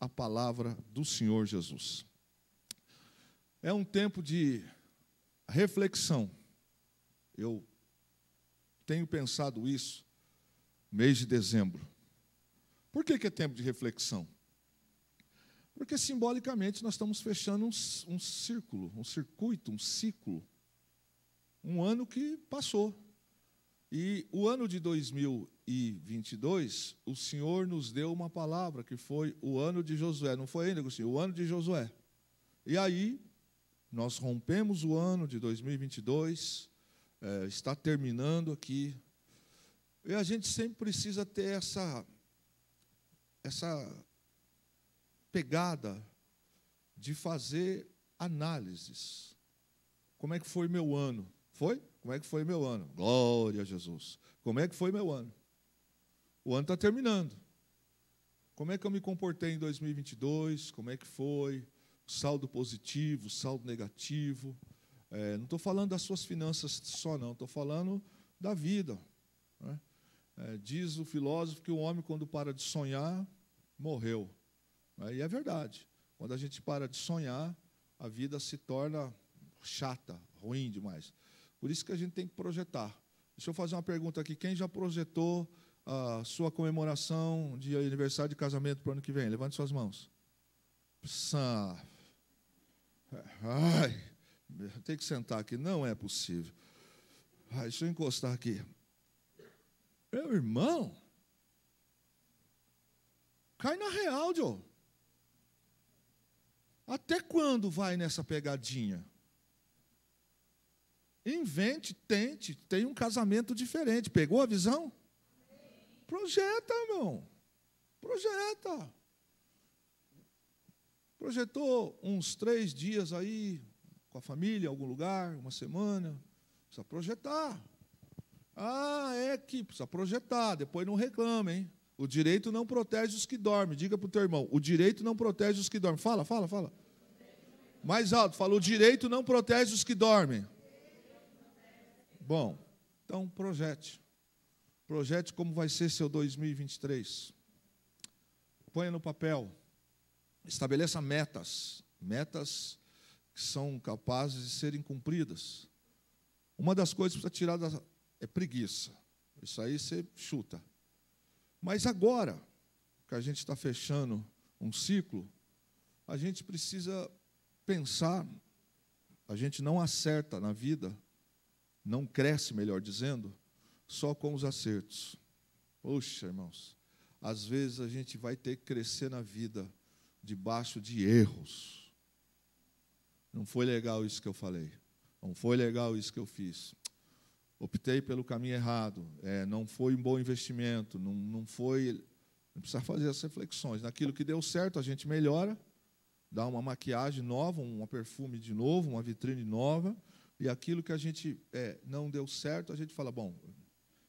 a palavra do Senhor Jesus. É um tempo de reflexão. Eu tenho pensado isso mês de dezembro. Por que é tempo de reflexão? Porque, simbolicamente, nós estamos fechando um círculo, um circuito, um ciclo. Um ano que passou. E o ano de 2022, o Senhor nos deu uma palavra, que foi o ano de Josué. Não foi ainda, Agostinho? O ano de Josué. E aí, nós rompemos o ano de 2022, está terminando aqui. E a gente sempre precisa ter essa pegada de fazer análises. Como é que foi meu ano? Foi? Como é que foi meu ano? Glória a Jesus. Como é que foi meu ano? O ano está terminando. Como é que eu me comportei em 2022? Como é que foi? Saldo positivo, saldo negativo. Não estou falando das suas finanças só, não. Estou falando da vida. Né? Diz o filósofo que o homem, quando para de sonhar, morreu. E é verdade. Quando a gente para de sonhar, a vida se torna chata, ruim demais. Por isso que a gente tem que projetar. Deixa eu fazer uma pergunta aqui. Quem já projetou a sua comemoração de aniversário de casamento para o ano que vem? Levante suas mãos. Ai, tem que sentar aqui. Não é possível. Deixa eu encostar aqui. Meu irmão, cai na real, Joe. Até quando vai nessa pegadinha? Invente, tente, tenha um casamento diferente. Pegou a visão? Projeta, irmão. Projeta. Projetou uns 3 dias aí, com a família, em algum lugar, uma semana. Precisa projetar. Precisa projetar. Depois não reclama, hein? O direito não protege os que dormem. Diga para o teu irmão, o direito não protege os que dormem. Fala. Mais alto, fala, o direito não protege os que dormem. Bom, então projete. Projete como vai ser seu 2023. Ponha no papel. Estabeleça metas. Metas que são capazes de serem cumpridas. Uma das coisas que precisa tirar é preguiça. Isso aí você chuta. Mas agora, que a gente está fechando um ciclo, a gente precisa pensar, a gente não acerta na vida, não cresce, melhor dizendo, só com os acertos. Poxa, irmãos, às vezes a gente vai ter que crescer na vida debaixo de erros. Não foi legal isso que eu falei. Não foi legal isso que eu fiz. Optei pelo caminho errado. Não foi um bom investimento. Não foi. Não precisa fazer as reflexões. Naquilo que deu certo, a gente melhora, dá uma maquiagem nova, um perfume de novo, uma vitrine nova. E aquilo que a gente não deu certo, a gente fala, bom,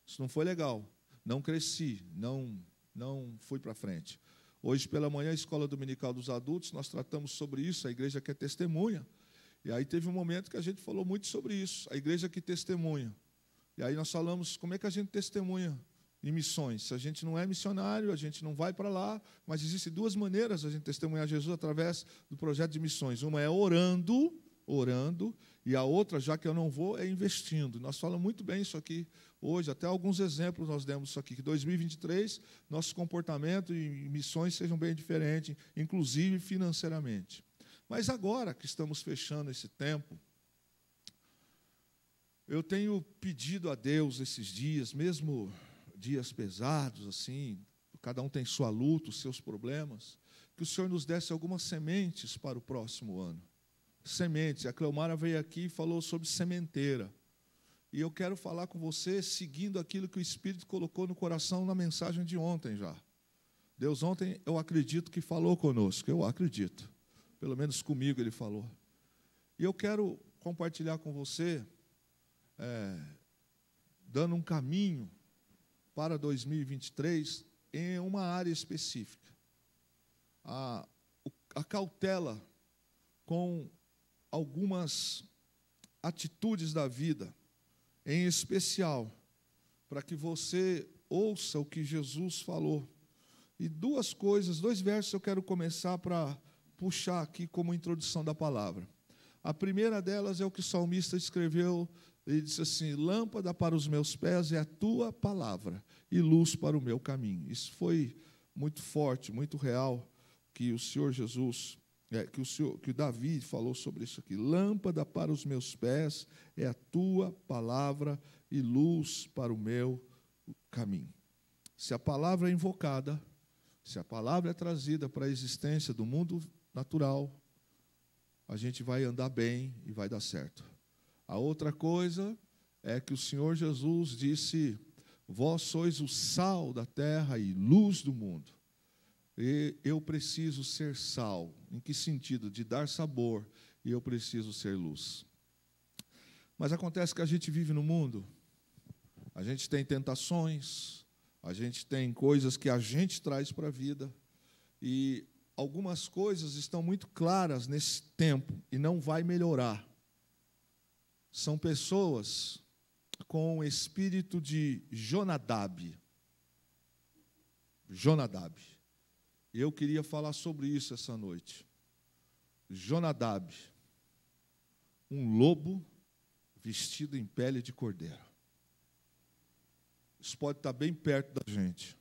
isso não foi legal, não cresci, não fui para frente. Hoje pela manhã, a Escola Dominical dos Adultos, nós tratamos sobre isso, a igreja que é testemunha. E aí teve um momento que a gente falou muito sobre isso, a igreja que testemunha. E aí nós falamos como é que a gente testemunha em missões. Se a gente não é missionário, a gente não vai para lá, mas existem 2 maneiras de a gente testemunhar Jesus através do projeto de missões. Uma é orando, e a outra, já que eu não vou, é investindo. Nós falamos muito bem isso aqui hoje, até alguns exemplos nós demos isso aqui, que 2023, nosso comportamento em missões sejam bem diferentes, inclusive financeiramente. Mas agora que estamos fechando esse tempo, eu tenho pedido a Deus esses dias, mesmo dias pesados, assim, cada um tem sua luta, os seus problemas, que o Senhor nos desse algumas sementes para o próximo ano. Sementes. A Cleomara veio aqui e falou sobre sementeira. E eu quero falar com você seguindo aquilo que o Espírito colocou no coração na mensagem de ontem já. Deus ontem, eu acredito que falou conosco. Eu acredito. Pelo menos comigo Ele falou. E eu quero compartilhar com você, dando um caminho para 2023 em uma área específica. A cautela com algumas atitudes da vida, em especial, para que você ouça o que Jesus falou. E dois versos eu quero começar para puxar aqui como introdução da palavra. A primeira delas é o que o salmista escreveu. Ele disse assim: lâmpada para os meus pés é a tua palavra e luz para o meu caminho. Isso foi muito forte, muito real, que o Senhor Jesus, que o Davi falou sobre isso aqui. Lâmpada para os meus pés é a tua palavra e luz para o meu caminho. Se a palavra é invocada, se a palavra é trazida para a existência do mundo natural, a gente vai andar bem e vai dar certo. A outra coisa é que o Senhor Jesus disse: vós sois o sal da terra e luz do mundo. E eu preciso ser sal. Em que sentido? De dar sabor. E eu preciso ser luz. Mas acontece que a gente vive no mundo, a gente tem tentações, a gente tem coisas que a gente traz para a vida, e algumas coisas estão muito claras nesse tempo e não vai melhorar. São pessoas com o espírito de Jonadab. Jonadab. Eu queria falar sobre isso essa noite. Jonadab, um lobo vestido em pele de cordeiro. Isso pode estar bem perto da gente.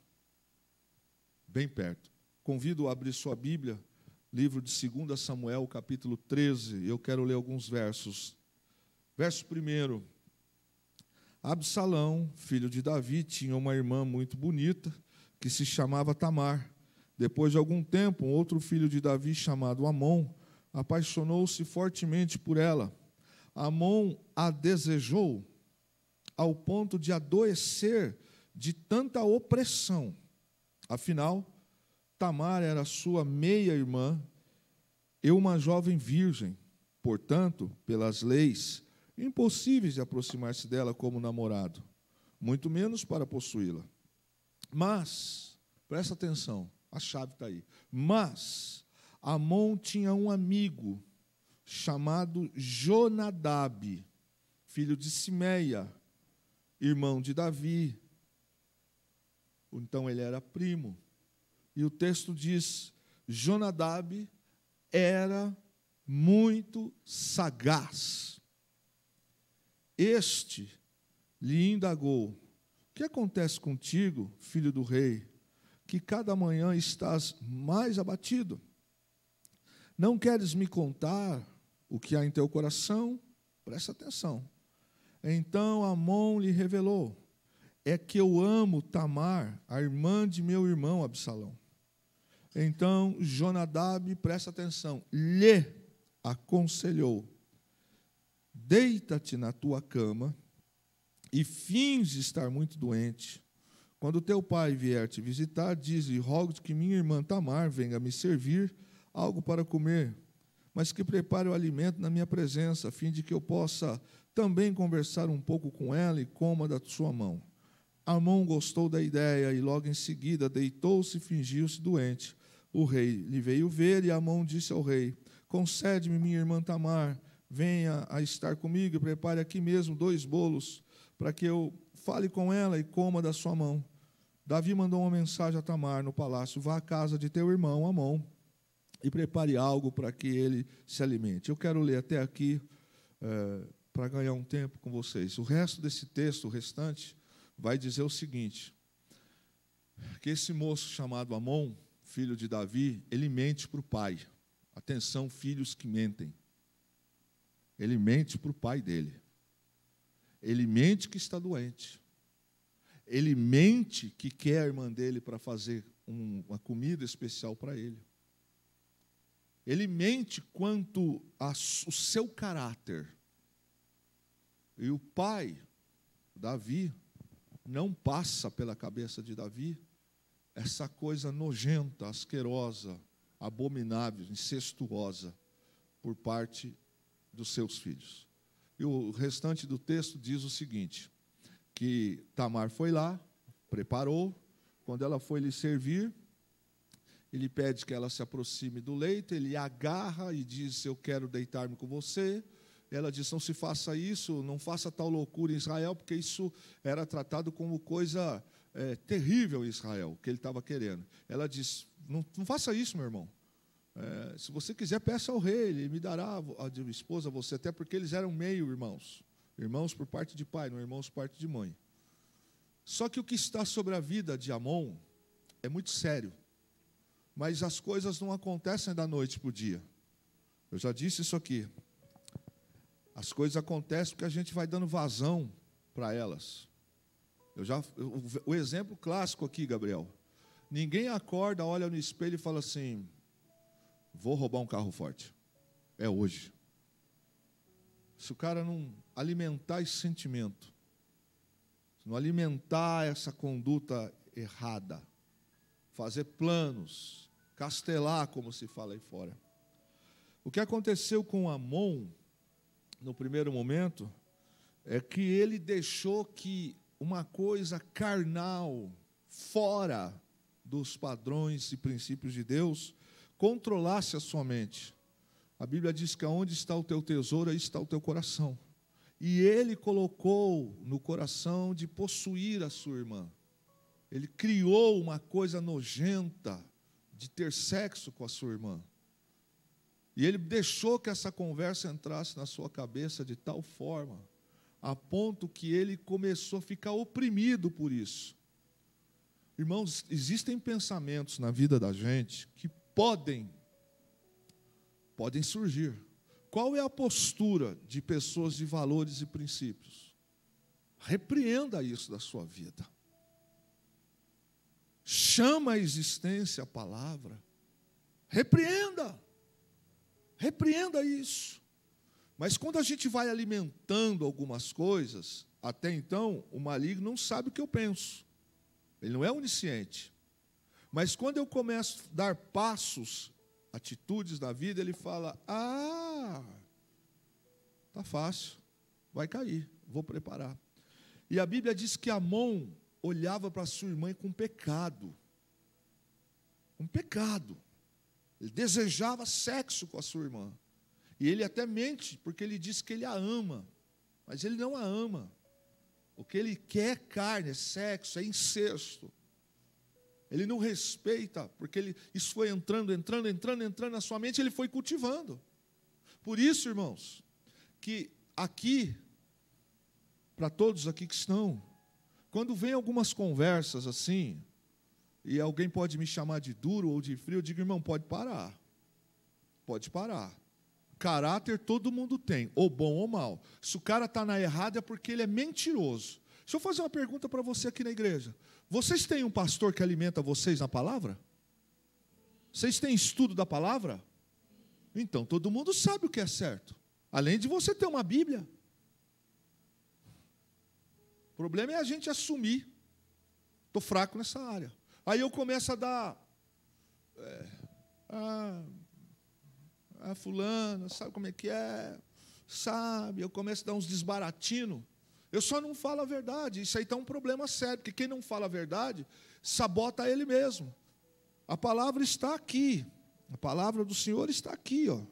Bem perto. Convido a abrir sua Bíblia, livro de 2 Samuel, capítulo 13. Eu quero ler alguns versos. Verso 1. Absalão, filho de Davi, tinha uma irmã muito bonita, que se chamava Tamar. Depois de algum tempo, um outro filho de Davi, chamado Amon, apaixonou-se fortemente por ela. Amon a desejou ao ponto de adoecer de tanta opressão. Afinal, Tamar era sua meia-irmã e uma jovem virgem. Portanto, pelas leis, impossíveis de aproximar-se dela como namorado, muito menos para possuí-la. Mas, presta atenção, a chave está aí. Mas Amon tinha um amigo chamado Jonadab, filho de Simeia, irmão de Davi. Então ele era primo. E o texto diz: Jonadab era muito sagaz. Este lhe indagou: o que acontece contigo, filho do rei, que cada manhã estás mais abatido? Não queres me contar o que há em teu coração? Presta atenção. Então Amon lhe revelou: é que eu amo Tamar, a irmã de meu irmão Absalão. Então Jonadab, presta atenção, lhe aconselhou: deita-te na tua cama e finge estar muito doente. Quando teu pai vier te visitar, diz-lhe: rogo-te que minha irmã Tamar venha me servir algo para comer, mas que prepare o alimento na minha presença, a fim de que eu possa também conversar um pouco com ela e coma da sua mão. Amon gostou da ideia e logo em seguida deitou-se e fingiu-se doente. O rei lhe veio ver e Amon disse ao rei: concede-me minha irmã Tamar, venha a estar comigo e prepare aqui mesmo 2 bolos, para que eu fale com ela e coma da sua mão. Davi mandou uma mensagem a Tamar no palácio: vá à casa de teu irmão Amon e prepare algo para que ele se alimente. Eu quero ler até aqui para ganhar um tempo com vocês. O resto desse texto, o restante, vai dizer o seguinte: que esse moço chamado Amon, filho de Davi, ele mente para o pai. Atenção, filhos que mentem. Ele mente para o pai dele. Ele mente que está doente. Ele mente que quer a irmã dele para fazer uma comida especial para ele. Ele mente quanto ao seu caráter. E o pai, Davi, não passa pela cabeça de Davi essa coisa nojenta, asquerosa, abominável, incestuosa por parte dos seus filhos. E o restante do texto diz o seguinte: que Tamar foi lá, preparou, quando ela foi lhe servir, ele pede que ela se aproxime do leito, ele agarra e diz: eu quero deitar-me com você. Ela diz: não se faça isso, não faça tal loucura em Israel, porque isso era tratado como coisa terrível em Israel, o que ele estava querendo. Ela disse, não faça isso, meu irmão. Se você quiser, peça ao rei, ele me dará a esposa a você, até porque eles eram meio irmãos. Irmãos por parte de pai, não irmãos por parte de mãe. Só que o que está sobre a vida de Amon é muito sério. Mas as coisas não acontecem da noite para o dia. Eu já disse isso aqui. As coisas acontecem porque a gente vai dando vazão para elas. O exemplo clássico aqui, Gabriel. Ninguém acorda, olha no espelho e fala assim, vou roubar um carro forte. É hoje. Se o cara não alimentar esse sentimento, se não alimentar essa conduta errada, fazer planos, castelar, como se fala aí fora. O que aconteceu com Amon, no primeiro momento, é que ele deixou que uma coisa carnal, fora dos padrões e princípios de Deus, controlasse a sua mente. A Bíblia diz que onde está o teu tesouro, aí está o teu coração. E ele colocou no coração de possuir a sua irmã. Ele criou uma coisa nojenta de ter sexo com a sua irmã. E ele deixou que essa conversa entrasse na sua cabeça de tal forma, a ponto que ele começou a ficar oprimido por isso. Irmãos, existem pensamentos na vida da gente que podem surgir. Qual é a postura de pessoas de valores e princípios? Repreenda isso da sua vida. Chama a existência a palavra. Repreenda. Repreenda isso. Mas quando a gente vai alimentando algumas coisas, até então, o maligno não sabe o que eu penso. Ele não é onisciente. Mas quando eu começo a dar passos, atitudes na vida, ele fala, tá fácil, vai cair, vou preparar. E a Bíblia diz que Amon olhava para sua irmã com pecado. Um pecado. Ele desejava sexo com a sua irmã. E ele até mente, porque ele diz que ele a ama. Mas ele não a ama. O que ele quer é carne, é sexo, é incesto. Ele não respeita, porque isso foi entrando na sua mente, ele foi cultivando. Por isso, irmãos, que aqui, para todos aqui que estão, quando vem algumas conversas assim, e alguém pode me chamar de duro ou de frio, eu digo, irmão, pode parar. Pode parar. Caráter todo mundo tem, ou bom ou mal. Se o cara está na errada é porque ele é mentiroso. Deixa eu fazer uma pergunta para você aqui na igreja. Vocês têm um pastor que alimenta vocês na palavra? Vocês têm estudo da palavra? Então, todo mundo sabe o que é certo. Além de você ter uma Bíblia. O problema é a gente assumir. Estou fraco nessa área. Aí eu começo a dar... fulano, sabe como é que é? Sabe? Eu começo a dar uns desbaratinos. Eu só não falo a verdade. Isso aí está um problema sério, porque quem não fala a verdade, sabota ele mesmo. A palavra está aqui. A palavra do Senhor está aqui, ó.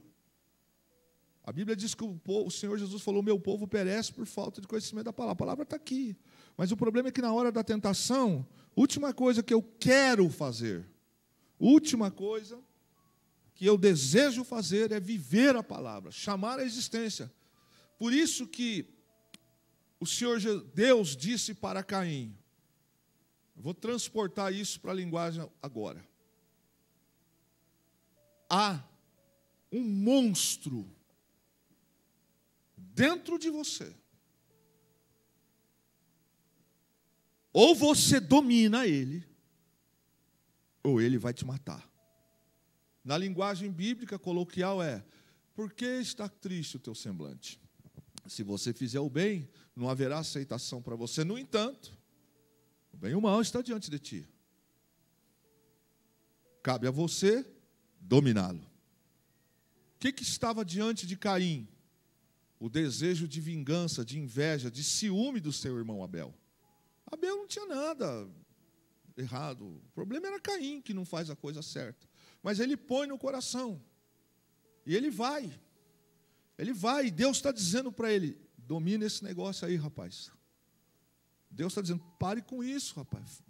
A Bíblia diz que o Senhor Jesus falou, meu povo perece por falta de conhecimento da palavra. A palavra está aqui. Mas o problema é que na hora da tentação, última coisa que eu quero fazer, última coisa que eu desejo fazer é viver a palavra, chamar a existência. Por isso que o Senhor Deus disse para Caim, eu vou transportar isso para a linguagem agora. Há um monstro dentro de você. Ou você domina ele, ou ele vai te matar. Na linguagem bíblica coloquial é, por que está triste o teu semblante? Se você fizer o bem, não haverá aceitação para você. No entanto, o bem e o mal está diante de ti. Cabe a você dominá-lo. O que estava diante de Caim? O desejo de vingança, de inveja, de ciúme do seu irmão Abel. Abel não tinha nada errado. O problema era Caim, que não faz a coisa certa. Mas ele põe no coração. E ele vai. Ele vai. E Deus está dizendo para ele, domina esse negócio aí, rapaz. Deus está dizendo, pare com isso, rapaz.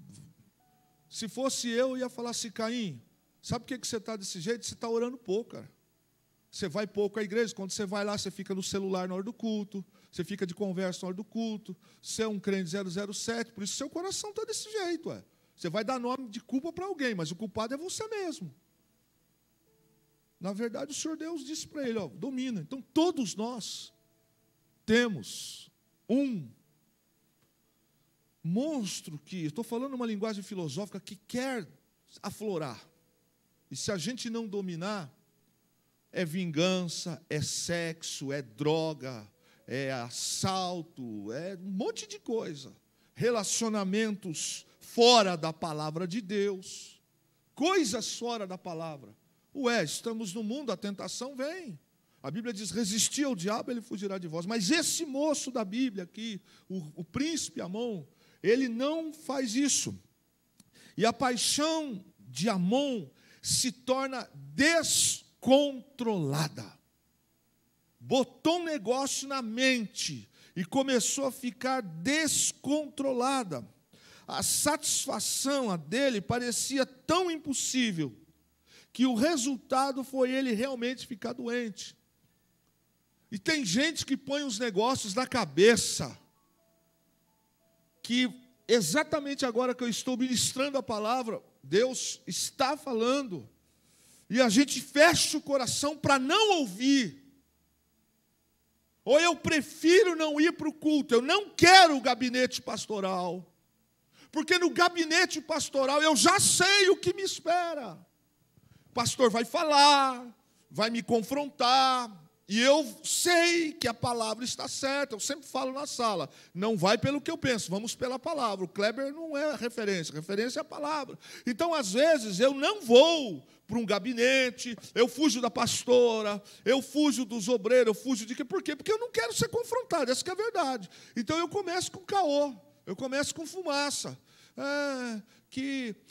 Se fosse eu ia falar assim, Caim, sabe por que você está desse jeito? Você está orando pouco, cara. Você vai pouco à igreja, quando você vai lá, você fica no celular na hora do culto, você fica de conversa na hora do culto, você é um crente 007, por isso seu coração está desse jeito. Você vai dar nome de culpa para alguém, mas o culpado é você mesmo. Na verdade, o Senhor Deus disse para ele, domina. Então, todos nós temos um monstro que, estou falando uma linguagem filosófica, que quer aflorar. E se a gente não dominar, é vingança, é sexo, é droga, é assalto, é um monte de coisa. Relacionamentos fora da palavra de Deus, coisas fora da palavra. Estamos no mundo, a tentação vem. A Bíblia diz, resistir ao diabo, ele fugirá de vós. Mas esse moço da Bíblia aqui, o príncipe Amon, ele não faz isso. E a paixão de Amon se torna descontrolada. Botou um negócio na mente e começou a ficar descontrolada. A satisfação dele parecia tão impossível que o resultado foi ele realmente ficar doente. E tem gente que põe os negócios na cabeça, que exatamente agora que eu estou ministrando a palavra, Deus está falando, e a gente fecha o coração para não ouvir. Ou eu prefiro não ir para o culto, eu não quero o gabinete pastoral, porque no gabinete pastoral eu já sei o que me espera. O pastor vai falar, vai me confrontar, e eu sei que a palavra está certa. Eu sempre falo na sala, não vai pelo que eu penso, vamos pela palavra. O Kleber não é a referência é a palavra. Então, às vezes, eu não vou para um gabinete, eu fujo da pastora, eu fujo dos obreiros, eu fujo de quê? Por quê? Porque eu não quero ser confrontado, essa que é a verdade. Então, eu começo com caô, eu começo com fumaça.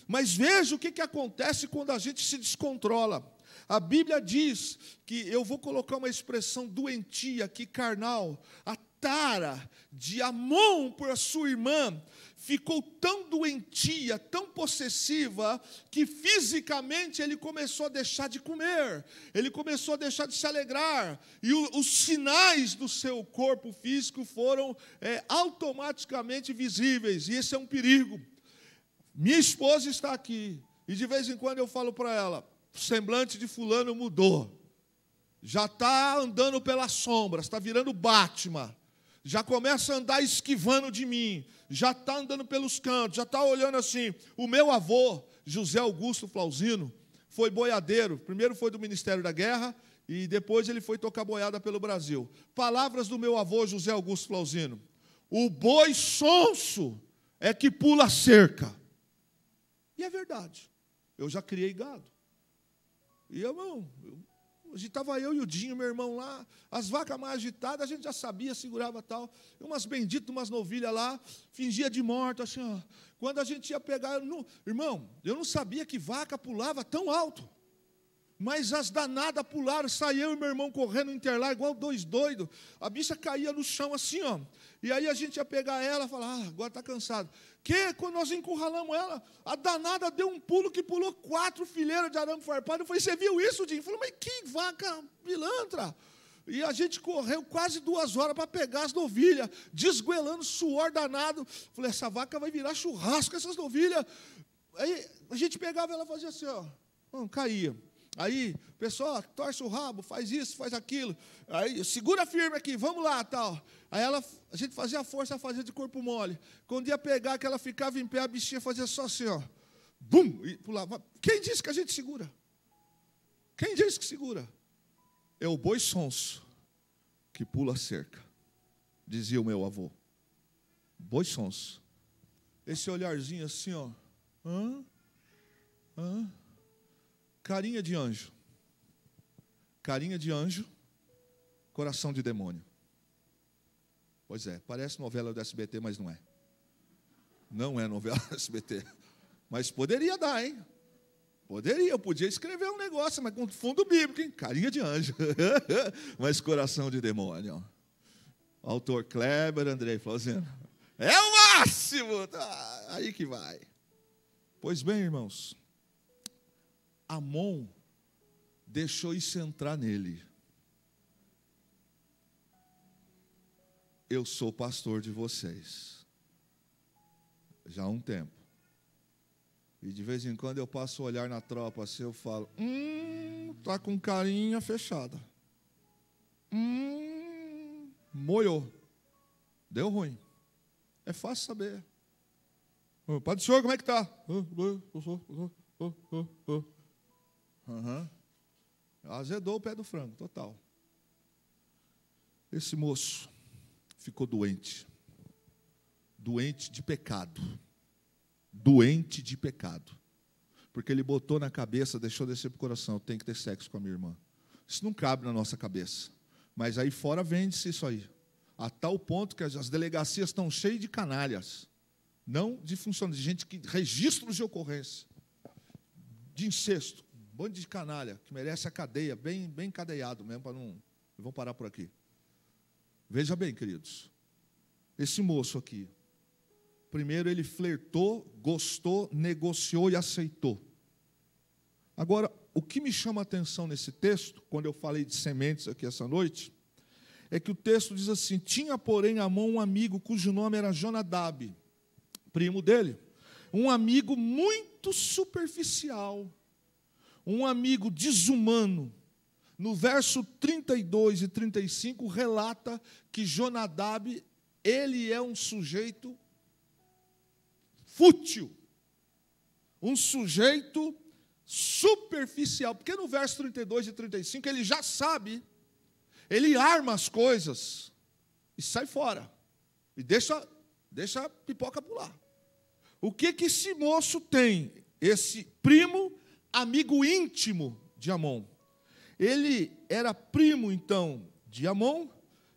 Mas veja o que acontece quando a gente se descontrola. A Bíblia diz que, eu vou colocar uma expressão doentia aqui, carnal, a tara de Amon por a sua irmã ficou tão doentia, tão possessiva, que fisicamente ele começou a deixar de comer, ele começou a deixar de se alegrar, e os sinais do seu corpo físico foram automaticamente visíveis, e esse é um perigo. Minha esposa está aqui, e de vez em quando eu falo para ela, o semblante de fulano mudou, já está andando pelas sombras, está virando Batman, já começa a andar esquivando de mim, já está andando pelos cantos, já está olhando assim. O meu avô, José Augusto Flauzino, foi boiadeiro, primeiro foi do Ministério da Guerra, e depois ele foi tocar boiada pelo Brasil. Palavras do meu avô, José Augusto Flauzino: o boi sonso é que pula a cerca. E é verdade, eu já criei gado. E estava eu e o Dinho, meu irmão lá, as vacas mais agitadas, a gente já sabia, segurava tal, umas benditas, umas novilhas lá, fingia de morto, assim, ó. Quando a gente ia pegar, irmão, eu não sabia que vaca pulava tão alto, mas as danadas pularam, saí eu e meu irmão correndo no Interlagos, igual dois doidos, a bicha caía no chão assim, ó, e aí a gente ia pegar ela e falar, agora está cansado. Quando nós encurralamos ela, a danada deu um pulo que pulou 4 fileiras de arame farpado. Eu falei, você viu isso, Dinho? Ele falou, mas que vaca pilantra. E a gente correu quase 2 horas para pegar as novilhas, desgoelando suor danado. Eu falei, essa vaca vai virar churrasco, essas novilhas. Aí a gente pegava ela e fazia assim, ó, caía. Aí, pessoal, torce o rabo, faz isso, faz aquilo. Aí, segura firme aqui, vamos lá, tal. Aí a gente fazia a força, fazia de corpo mole. Quando ia pegar, que ela ficava em pé, a bichinha fazia só assim, ó. Bum! E pulava. Quem disse que a gente segura? Quem disse que segura? É o boi sonso que pula a cerca, dizia o meu avô. Boi sonso. Esse olharzinho assim, ó. Carinha de anjo. Carinha de anjo, coração de demônio. Pois é, parece novela do SBT, mas não é. Não é novela do SBT. Mas poderia dar, hein? Poderia, eu podia escrever um negócio, mas com fundo bíblico, hein? Carinha de anjo. Mas coração de demônio. Autor Kleber, Andrei Flauzino. É o máximo. Aí que vai. Pois bem, irmãos, Amon deixou isso entrar nele. Eu sou pastor de vocês já há um tempo. E de vez em quando eu passo a olhar na tropa assim, eu falo, tá com carinha fechada. Moiou. Deu ruim. É fácil saber. Pai do senhor, como é que tá? Azedou o pé do frango, total. Esse moço ficou doente. Doente de pecado. Doente de pecado. Porque ele botou na cabeça, deixou descer para o coração, eu tenho que ter sexo com a minha irmã. Isso não cabe na nossa cabeça. Mas aí fora vende-se isso aí. A tal ponto que as delegacias estão cheias de canalhas. Não de funcionários, de gente que registros de ocorrência. De incesto. Um bando de canalha, que merece a cadeia, bem cadeiado mesmo, para não... Vamos parar por aqui. Veja bem, queridos. Esse moço aqui, primeiro ele flertou, gostou, negociou e aceitou. Agora, o que me chama a atenção nesse texto, quando eu falei de sementes aqui essa noite, é que o texto diz assim, tinha, porém, Amon um amigo cujo nome era Jonadab, primo dele, um amigo muito superficial, um amigo desumano. No verso 32 e 35, relata que Jonadab, ele é um sujeito fútil, um sujeito superficial, porque no verso 32 e 35 ele já sabe, ele arma as coisas e sai fora, e deixa a pipoca pular. O que esse moço tem? Esse primo, amigo íntimo de Amon. Ele era primo, então, de Amon,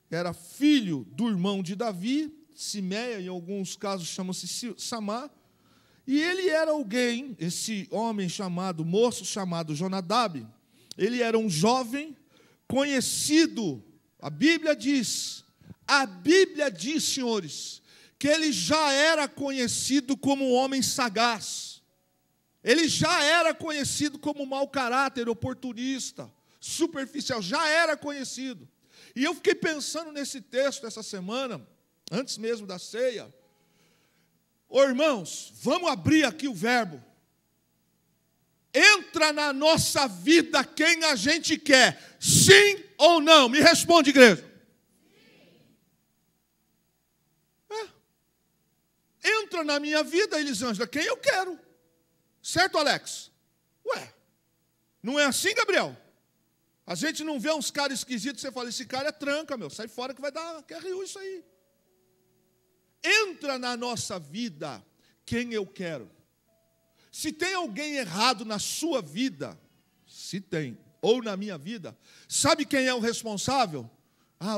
era filho do irmão de Davi, Simeia, em alguns casos chama-se Samá, e ele era alguém, esse homem chamado, moço chamado Jonadab, ele era um jovem conhecido, a Bíblia diz, senhores, que ele já era conhecido como um homem sagaz, ele já era conhecido como mau caráter, oportunista, superficial, já era conhecido. E eu fiquei pensando nesse texto essa semana, antes mesmo da ceia. Irmãos, vamos abrir aqui o verbo. Entra na nossa vida quem a gente quer, sim ou não? Me responde, igreja. Entra na minha vida, Elisângela, quem eu quero. Certo, Alex? Não é assim, Gabriel? A gente não vê uns caras esquisitos, você fala, esse cara é tranca, meu, sai fora que vai dar, quer rir isso aí. Entra na nossa vida quem eu quero. Se tem alguém errado na sua vida, se tem, ou na minha vida, sabe quem é o responsável?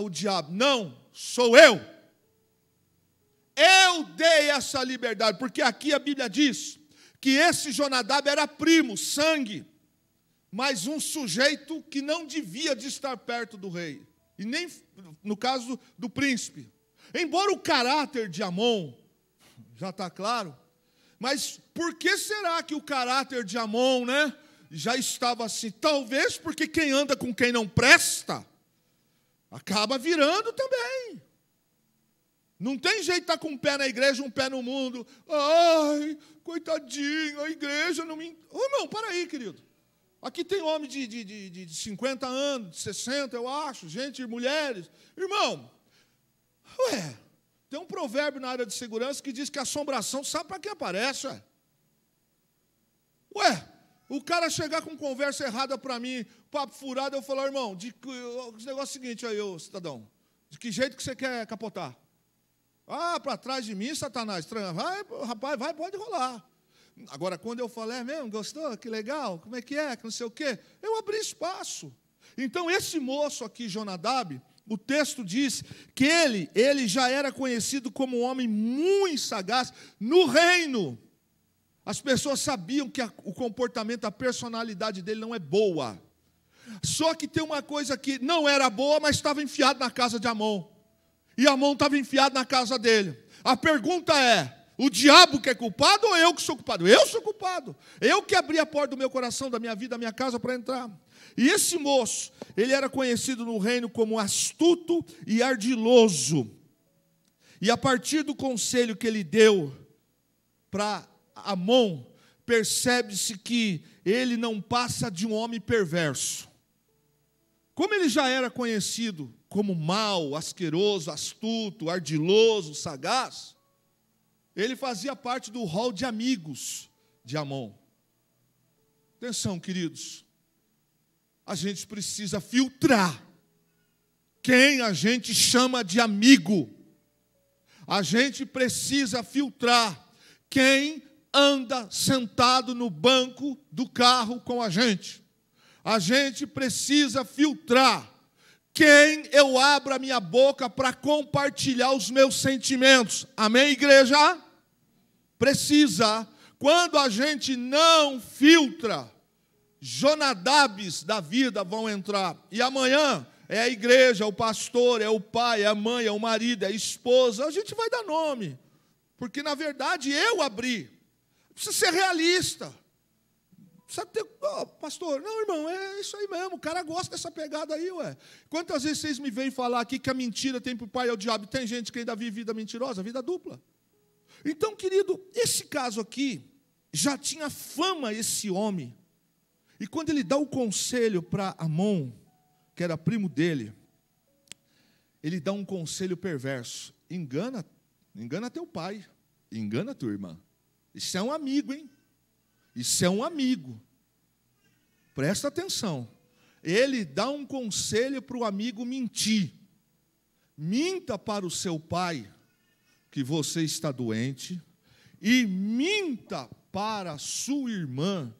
O diabo. Não, sou eu. Eu dei essa liberdade, porque aqui a Bíblia diz que esse Jonadab era primo, sangue, mas um sujeito que não devia de estar perto do rei, e nem no caso do príncipe. Embora o caráter de Amon, já está claro, mas por que será que o caráter de Amon, já estava assim? Talvez porque quem anda com quem não presta, acaba virando também. Não tem jeito de estar com um pé na igreja, um pé no mundo. Ai, coitadinho, a igreja não me... Irmão, para aí, querido. Aqui tem homem de 50 anos, de 60, eu acho, gente, mulheres. Irmão, tem um provérbio na área de segurança que diz que a assombração sabe para que aparece, o cara chegar com conversa errada para mim, papo furado, eu falar, irmão, o negócio é o seguinte aí, ô cidadão, de que jeito que você quer capotar? Para trás de mim, Satanás, vai, rapaz, vai, pode rolar. Agora, quando eu falei, mesmo, gostou? Que legal, como é que não sei o quê, eu abri espaço. Então, esse moço aqui, Jonadab, o texto diz que ele já era conhecido como um homem muito sagaz no reino. As pessoas sabiam que o comportamento, a personalidade dele não é boa. Só que tem uma coisa que não era boa, mas estava enfiado na casa de Amon. E Amon estava enfiado na casa dele. A pergunta é, o diabo que é culpado ou eu que sou culpado? Eu sou culpado. Eu que abri a porta do meu coração, da minha vida, da minha casa para entrar. E esse moço, ele era conhecido no reino como astuto e ardiloso. E a partir do conselho que ele deu para Amon, percebe-se que ele não passa de um homem perverso. Como ele já era conhecido como mau, asqueroso, astuto, ardiloso, sagaz, ele fazia parte do rol de amigos de Amon. Atenção, queridos, a gente precisa filtrar quem a gente chama de amigo. A gente precisa filtrar quem anda sentado no banco do carro com a gente. A gente precisa filtrar quem eu abro a minha boca para compartilhar os meus sentimentos. Amém, igreja? Precisa. Quando a gente não filtra, Jonadabes da vida vão entrar. E amanhã é a igreja, o pastor, é o pai, é a mãe, é o marido, é a esposa. A gente vai dar nome. Porque, na verdade, eu abri. Precisa ser realista. Precisa ter... Oh, pastor, não, irmão, é isso aí mesmo. O cara gosta dessa pegada aí, ué. Quantas vezes vocês me veem falar aqui que a mentira tem para o pai e o diabo? Tem gente que ainda vive vida mentirosa, vida dupla. Então, querido, esse caso aqui, já tinha fama esse homem. E quando ele dá o conselho para Amon, que era primo dele, ele dá um conselho perverso. Engana teu pai, engana tua irmã. Isso é um amigo, hein? Isso é um amigo. Presta atenção. Ele dá um conselho para o amigo mentir. Minta para o seu pai que você está doente e minta para a sua irmã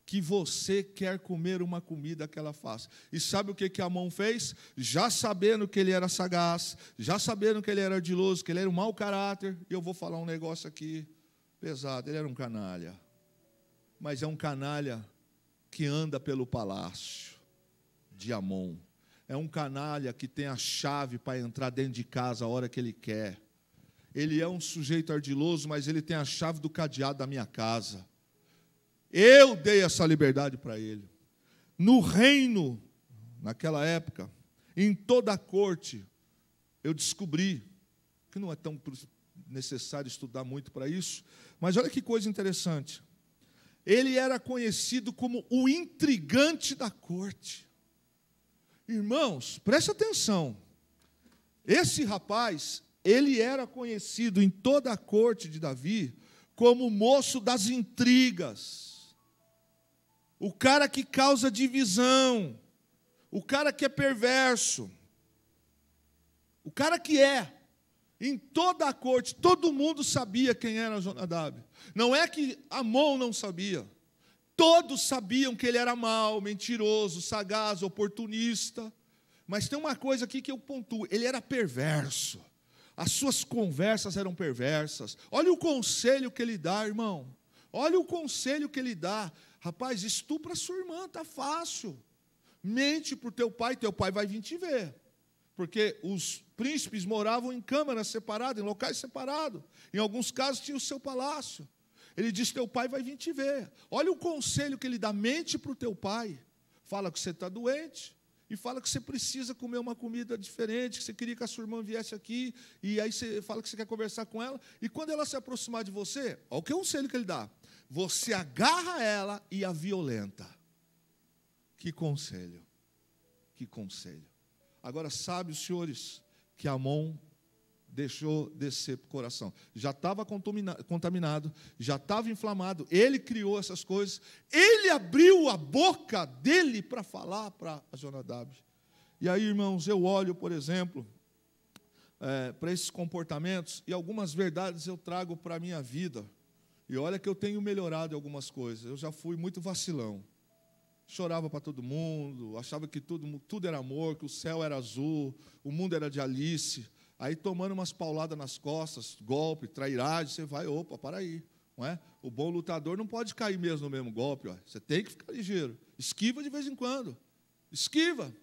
que você quer comer uma comida que ela faça. E sabe o que Amon fez? Já sabendo que ele era sagaz, já sabendo que ele era ardiloso, que ele era um mau caráter, e eu vou falar um negócio aqui pesado, ele era um canalha. Mas é um canalha que anda pelo palácio de Amon. É um canalha que tem a chave para entrar dentro de casa a hora que ele quer. Ele é um sujeito ardiloso, mas ele tem a chave do cadeado da minha casa. Eu dei essa liberdade para ele. No reino, naquela época, em toda a corte, eu descobri, que não é tão necessário estudar muito para isso, mas olha que coisa interessante. Ele era conhecido como o intrigante da corte. Irmãos, preste atenção. Esse rapaz, ele era conhecido em toda a corte de Davi como o moço das intrigas. O cara que causa divisão. O cara que é perverso. O cara que é. Em toda a corte, todo mundo sabia quem era Jonadab. Não é que Amon não sabia. Todos sabiam que ele era mau, mentiroso, sagaz, oportunista. Mas tem uma coisa aqui que eu pontuo. Ele era perverso. As suas conversas eram perversas. Olha o conselho que ele dá, irmão. Olha o conselho que ele dá. Rapaz, estupra sua irmã, está fácil. Mente para o teu pai vai vir te ver. Porque os príncipes moravam em câmaras separadas, em locais separados. Em alguns casos tinha o seu palácio. Ele diz, teu pai vai vir te ver. Olha o conselho que ele dá, mente para o teu pai. Fala que você está doente. E fala que você precisa comer uma comida diferente, que você queria que a sua irmã viesse aqui, e aí você fala que você quer conversar com ela, e quando ela se aproximar de você, olha o conselho que ele dá, você agarra ela e a violenta. Que conselho, que conselho. Agora, sabe os senhores, que Amon deixou descer para o coração. Já estava contaminado, já estava inflamado, ele criou essas coisas, ele abriu a boca dele para falar para Jonadab. E aí, irmãos, eu olho, por exemplo, para esses comportamentos, e algumas verdades eu trago para a minha vida. E olha que eu tenho melhorado em algumas coisas, eu já fui muito vacilão. Chorava para todo mundo, achava que tudo era amor, que o céu era azul, o mundo era de Alice. Aí tomando umas pauladas nas costas, golpe, trairagem, você vai, opa, para aí. Não é? O bom lutador não pode cair mesmo no mesmo golpe. Ó. Você tem que ficar ligeiro. Esquiva de vez em quando. Esquiva.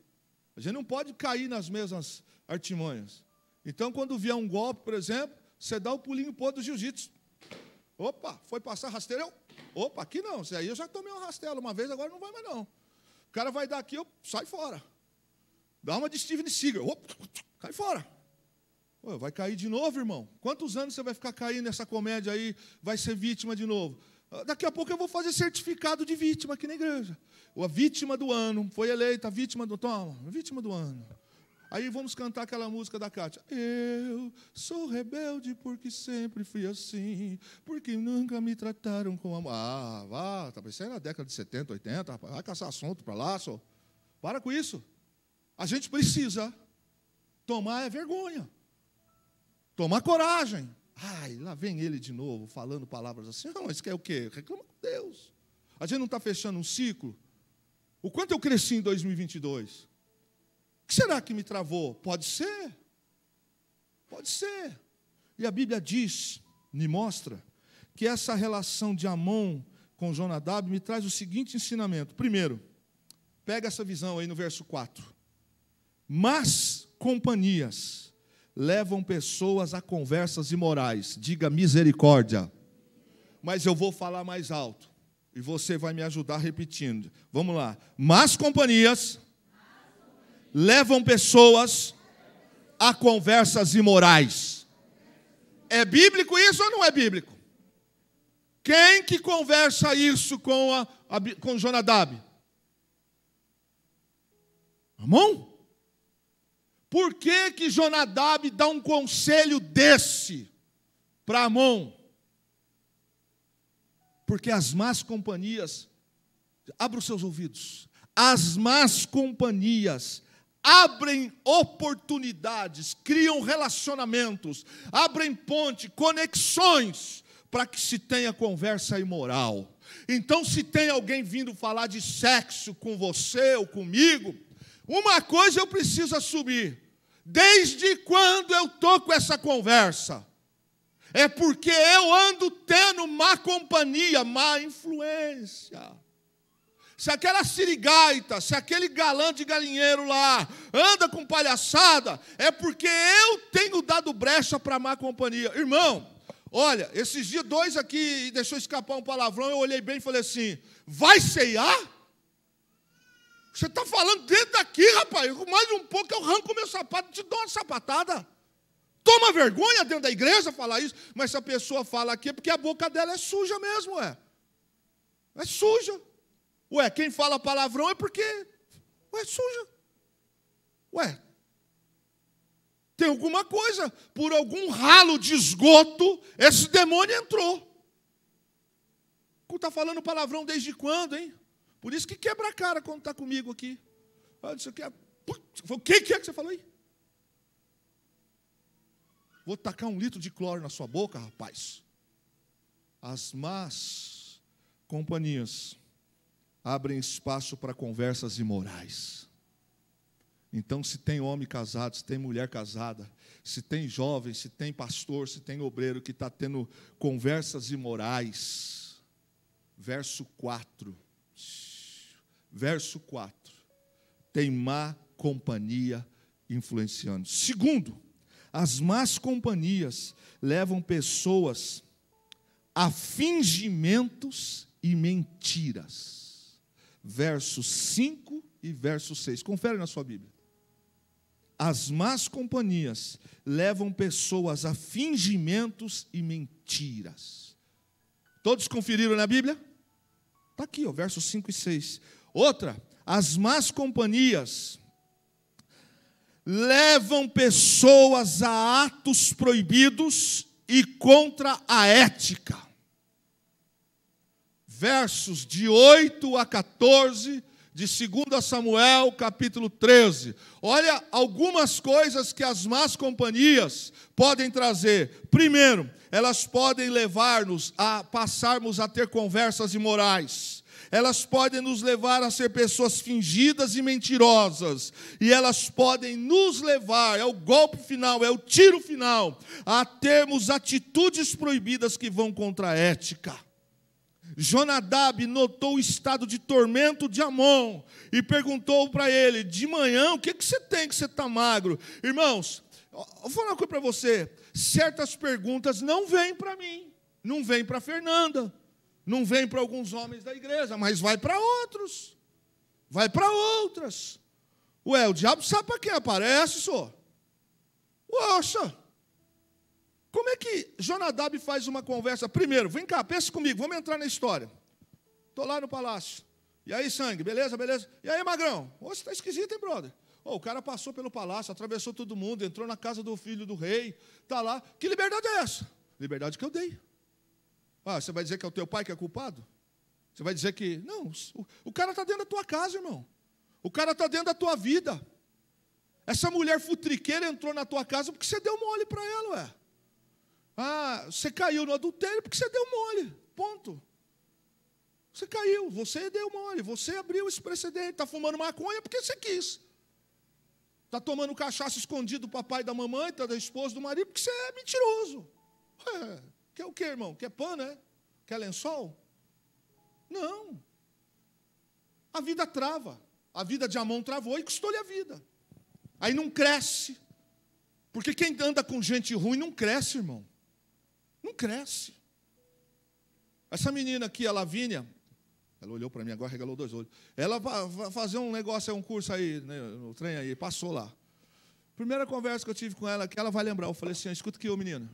A gente não pode cair nas mesmas artimanhas. Então, quando vier um golpe, por exemplo, você dá o pulinho podre do jiu-jitsu. Opa, foi passar rasteiro? Opa, aqui não. Isso aí eu já tomei uma rastela uma vez, agora não vai mais não. O cara vai dar aqui, eu sai fora. Dá uma de Steven Seagal. Opa, cai fora. Pô, vai cair de novo, irmão? Quantos anos você vai ficar caindo nessa comédia aí, vai ser vítima de novo? Daqui a pouco eu vou fazer certificado de vítima aqui na igreja. A vítima do ano, foi eleita a vítima do... Toma, vítima do ano. Aí vamos cantar aquela música da Kátia. Eu sou rebelde porque sempre fui assim, porque nunca me trataram com amor. Ah, vá, talvez isso aí na década de 70, 80, rapaz, vai caçar assunto para lá, só. Para com isso. A gente precisa tomar vergonha. Tomar coragem. Ai, lá vem ele de novo, falando palavras assim. Não, mas quer o quê? Reclama com Deus. A gente não está fechando um ciclo? O quanto eu cresci em 2022? O que será que me travou? Pode ser. Pode ser. E a Bíblia diz, me mostra, que essa relação de Amon com Jonadab me traz o seguinte ensinamento. Primeiro, pega essa visão aí no verso 4. Mas companhias levam pessoas a conversas imorais. Diga misericórdia. Mas eu vou falar mais alto. E você vai me ajudar repetindo. Vamos lá. Más companhias levam pessoas a conversas imorais. É bíblico isso ou não é bíblico? Quem que conversa isso com Jonadab? Amon? Por que Jonadab dá um conselho desse para Amon? Porque as más companhias, abra os seus ouvidos, as más companhias abrem oportunidades, criam relacionamentos, abrem ponte, conexões, para que se tenha conversa imoral. Então, se tem alguém vindo falar de sexo com você ou comigo, uma coisa eu preciso assumir: desde quando eu estou com essa conversa? É porque eu ando tendo má companhia, má influência. Se aquela sirigaita, se aquele galã de galinheiro lá anda com palhaçada, é porque eu tenho dado brecha para má companhia. Irmão, olha, esses dias 2 aqui deixou escapar um palavrão, eu olhei bem e falei assim: vai ceiar? Você está falando dentro daqui, rapaz, mais um pouco eu arranco o meu sapato e te dou uma sapatada. Toma vergonha dentro da igreja falar isso, mas se a pessoa fala aqui é porque a boca dela é suja mesmo, é suja. Ué, quem fala palavrão é porque é suja. Ué, tem alguma coisa, por algum ralo de esgoto, esse demônio entrou. Está falando palavrão desde quando, hein? Por isso que quebra a cara quando está comigo aqui. Isso aqui é... O que é que você falou aí? Vou tacar 1 litro de cloro na sua boca, rapaz. As más companhias abrem espaço para conversas imorais. Então, se tem homem casado, se tem mulher casada, se tem jovem, se tem pastor, se tem obreiro que está tendo conversas imorais, verso 4, tem má companhia influenciando. Segundo, as más companhias levam pessoas a fingimentos e mentiras. Versos 5 e verso 6. Confere na sua Bíblia. As más companhias levam pessoas a fingimentos e mentiras. Todos conferiram na Bíblia? Está aqui, ó, versos 5 e 6. Outra, as más companhias levam pessoas a atos proibidos e contra a ética. Versos de 8 a 14, de 2 Samuel, capítulo 13. Olha algumas coisas que as más companhias podem trazer. Primeiro, elas podem levar-nos a passarmos a ter conversas imorais. Elas podem nos levar a ser pessoas fingidas e mentirosas. E elas podem nos levar, é o golpe final, é o tiro final, a termos atitudes proibidas que vão contra a ética. Jonadab notou o estado de tormento de Amon e perguntou para ele: de manhã, o que você tem que você está magro? Irmãos, Vou falar uma coisa para você. Certas perguntas não vêm para mim, não vêm para a Fernanda, não vêm para alguns homens da igreja, mas vai para outros, vai para outras. Ué, o diabo sabe para quem aparece, só. Poxa, como é que Jonadab faz uma conversa? Primeiro, vem cá, pensa comigo, vamos entrar na história. Estou lá no palácio. E aí, sangue, beleza, beleza? E aí, magrão? Você está esquisito, hein, brother? O cara passou pelo palácio, atravessou todo mundo, entrou na casa do filho do rei, está lá. Que liberdade é essa? Liberdade que eu dei. Você vai dizer que é o teu pai que é culpado? Você vai dizer que... Não, o cara está dentro da tua casa, irmão. O cara está dentro da tua vida. Essa mulher futriqueira entrou na tua casa porque você deu mole para ela, ué. Você caiu no adultério porque você deu mole, ponto. Você caiu, você deu mole, você abriu esse precedente, está fumando maconha porque você quis. Está tomando cachaça escondido do papai e da mamãe, da esposa do marido, porque você é mentiroso. Quer o quê, irmão? Quer pano, né? Quer lençol? Não. A vida trava. A vida de Amon travou e custou-lhe a vida. Aí não cresce. Porque quem anda com gente ruim não cresce, irmão. Não cresce. Essa menina aqui, a Lavínia, ela olhou para mim agora, regalou 2 olhos. Ela vai fazer um negócio, um curso aí, né, no trem aí, passou lá. Primeira conversa que eu tive com ela, que ela vai lembrar, eu falei assim, escuta aqui, ô menina,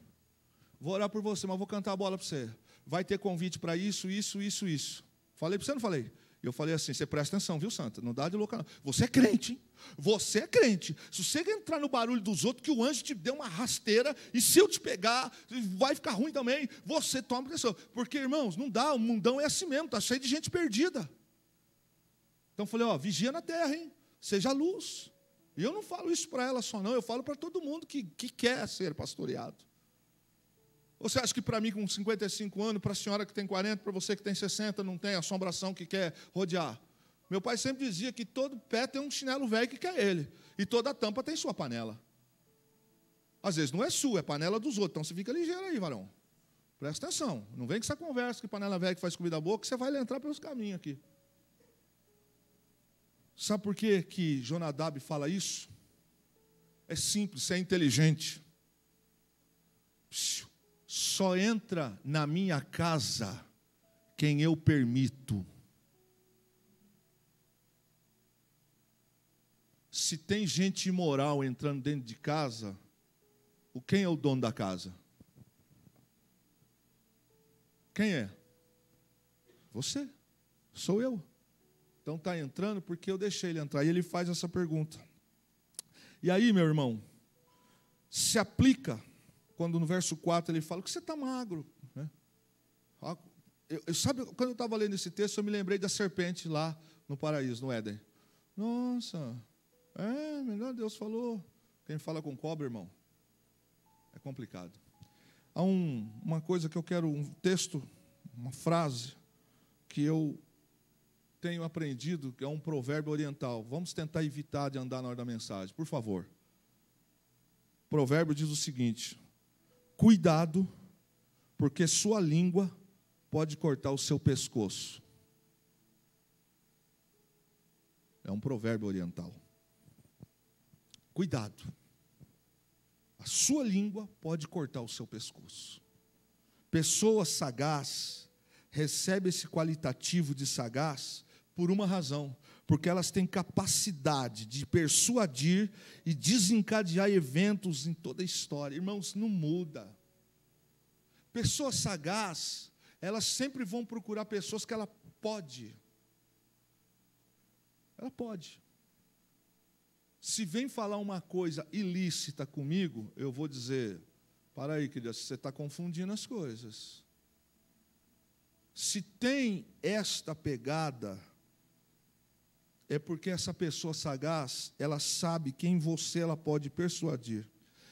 vou orar por você, mas vou cantar a bola para você. Vai ter convite para isso, isso, isso, isso. Falei para você, não falei? Eu falei assim, você presta atenção, viu, Santa? Não dá de louca, não. Você é crente, hein? Você é crente. Se você entrar no barulho dos outros, que o anjo te dê uma rasteira, e se eu te pegar, vai ficar ruim também, você toma atenção. Porque, irmãos, não dá, o mundão é assim mesmo, está cheio de gente perdida. Então eu falei, vigia na terra, hein? Seja luz. E eu não falo isso para ela só, não, eu falo para todo mundo que quer ser pastoreado. Você acha que para mim, com 55 anos, para a senhora que tem 40, para você que tem 60, não tem assombração que quer rodear? Meu pai sempre dizia que todo pé tem um chinelo velho que quer ele. E toda tampa tem sua panela. Às vezes não é sua, é panela dos outros. Então você fica ligeiro aí, varão. Presta atenção. Não vem com essa conversa que panela velha que faz comida boa, que você vai entrar pelos caminhos aqui. Sabe por que Jonadab fala isso? É simples, é inteligente. Só entra na minha casa quem eu permito. Se tem gente imoral entrando dentro de casa, quem é o dono da casa? Quem é? Você, sou eu. Então está entrando porque eu deixei ele entrar. E ele faz essa pergunta. E aí, meu irmão, se aplica... Quando no verso 4 ele fala que você está magro. Né? Sabe, quando eu estava lendo esse texto, eu me lembrei da serpente lá no paraíso, no Éden. Nossa, melhor Deus falou. Quem fala com cobra, irmão, é complicado. Há uma coisa que eu quero, um texto, uma frase, que eu tenho aprendido, que é um provérbio oriental. Vamos tentar evitar de andar na hora da mensagem, por favor. O provérbio diz o seguinte... Cuidado, porque sua língua pode cortar o seu pescoço. É um provérbio oriental. Cuidado. A sua língua pode cortar o seu pescoço. Pessoa sagaz recebe esse qualitativo de sagaz por uma razão. Porque elas têm capacidade de persuadir e desencadear eventos em toda a história. Irmãos, não muda. Pessoa sagaz, elas sempre vão procurar pessoas que ela pode. Ela pode. Se vem falar uma coisa ilícita comigo, eu vou dizer, para aí, querida, você está confundindo as coisas. Se tem esta pegada... é porque essa pessoa sagaz, ela sabe que em você ela pode persuadir.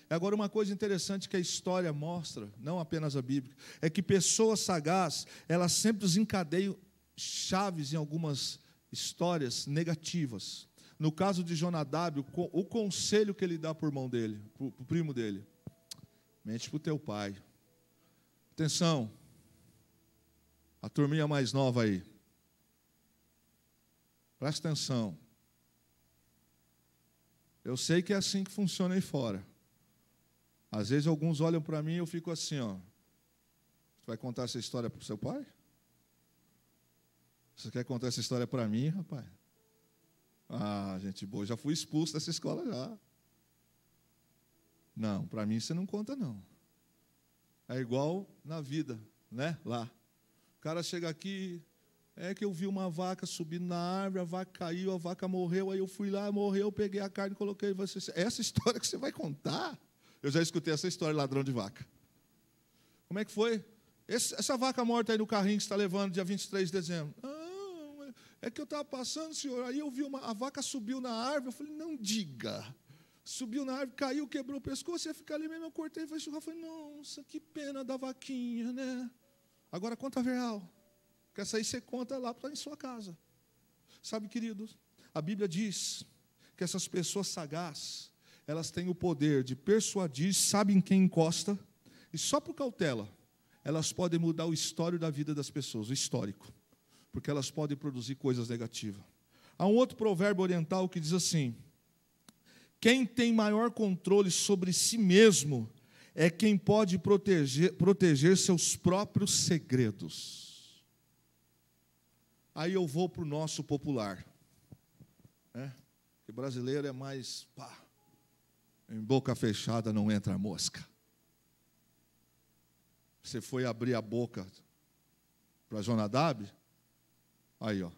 Agora, uma coisa interessante que a história mostra, não apenas a Bíblia, é que pessoas sagaz, elas sempre desencadeiam chaves em algumas histórias negativas. No caso de Jonadab, o conselho que ele dá para o irmão dele, para o primo dele, mente para o teu pai. Atenção, a turminha mais nova aí. Presta atenção. Eu sei que é assim que funciona aí fora. Às vezes alguns olham para mim e eu fico assim, ó. Você vai contar essa história para o seu pai? Você quer contar essa história para mim, rapaz? Ah, gente boa, já fui expulso dessa escola já. Não, para mim você não conta, não. É igual na vida, né? Lá. O cara chega aqui, é que eu vi uma vaca subindo na árvore, a vaca caiu, a vaca morreu, aí eu fui lá, morreu, peguei a carne e coloquei. Essa história que você vai contar? Eu já escutei essa história, ladrão de vaca. Como é que foi? Essa vaca morta aí no carrinho que você está levando dia 23 de dezembro. Ah, é que eu estava passando, senhor, aí eu vi a vaca subiu na árvore, eu falei, não diga. Subiu na árvore, caiu, quebrou o pescoço, ia ficar ali mesmo, eu cortei, falei, nossa, que pena da vaquinha, né? Agora conta a real. Porque essa aí você conta lá em sua casa. Sabe, queridos, a Bíblia diz que essas pessoas sagazes, elas têm o poder de persuadir, sabem quem encosta, e só por cautela, elas podem mudar o histórico da vida das pessoas, o histórico, porque elas podem produzir coisas negativas. Há um outro provérbio oriental que diz assim: quem tem maior controle sobre si mesmo é quem pode proteger seus próprios segredos. Aí eu vou para o nosso popular, né? Que brasileiro é mais, em boca fechada não entra mosca. Você foi abrir a boca para Jonadab? Aí, ó,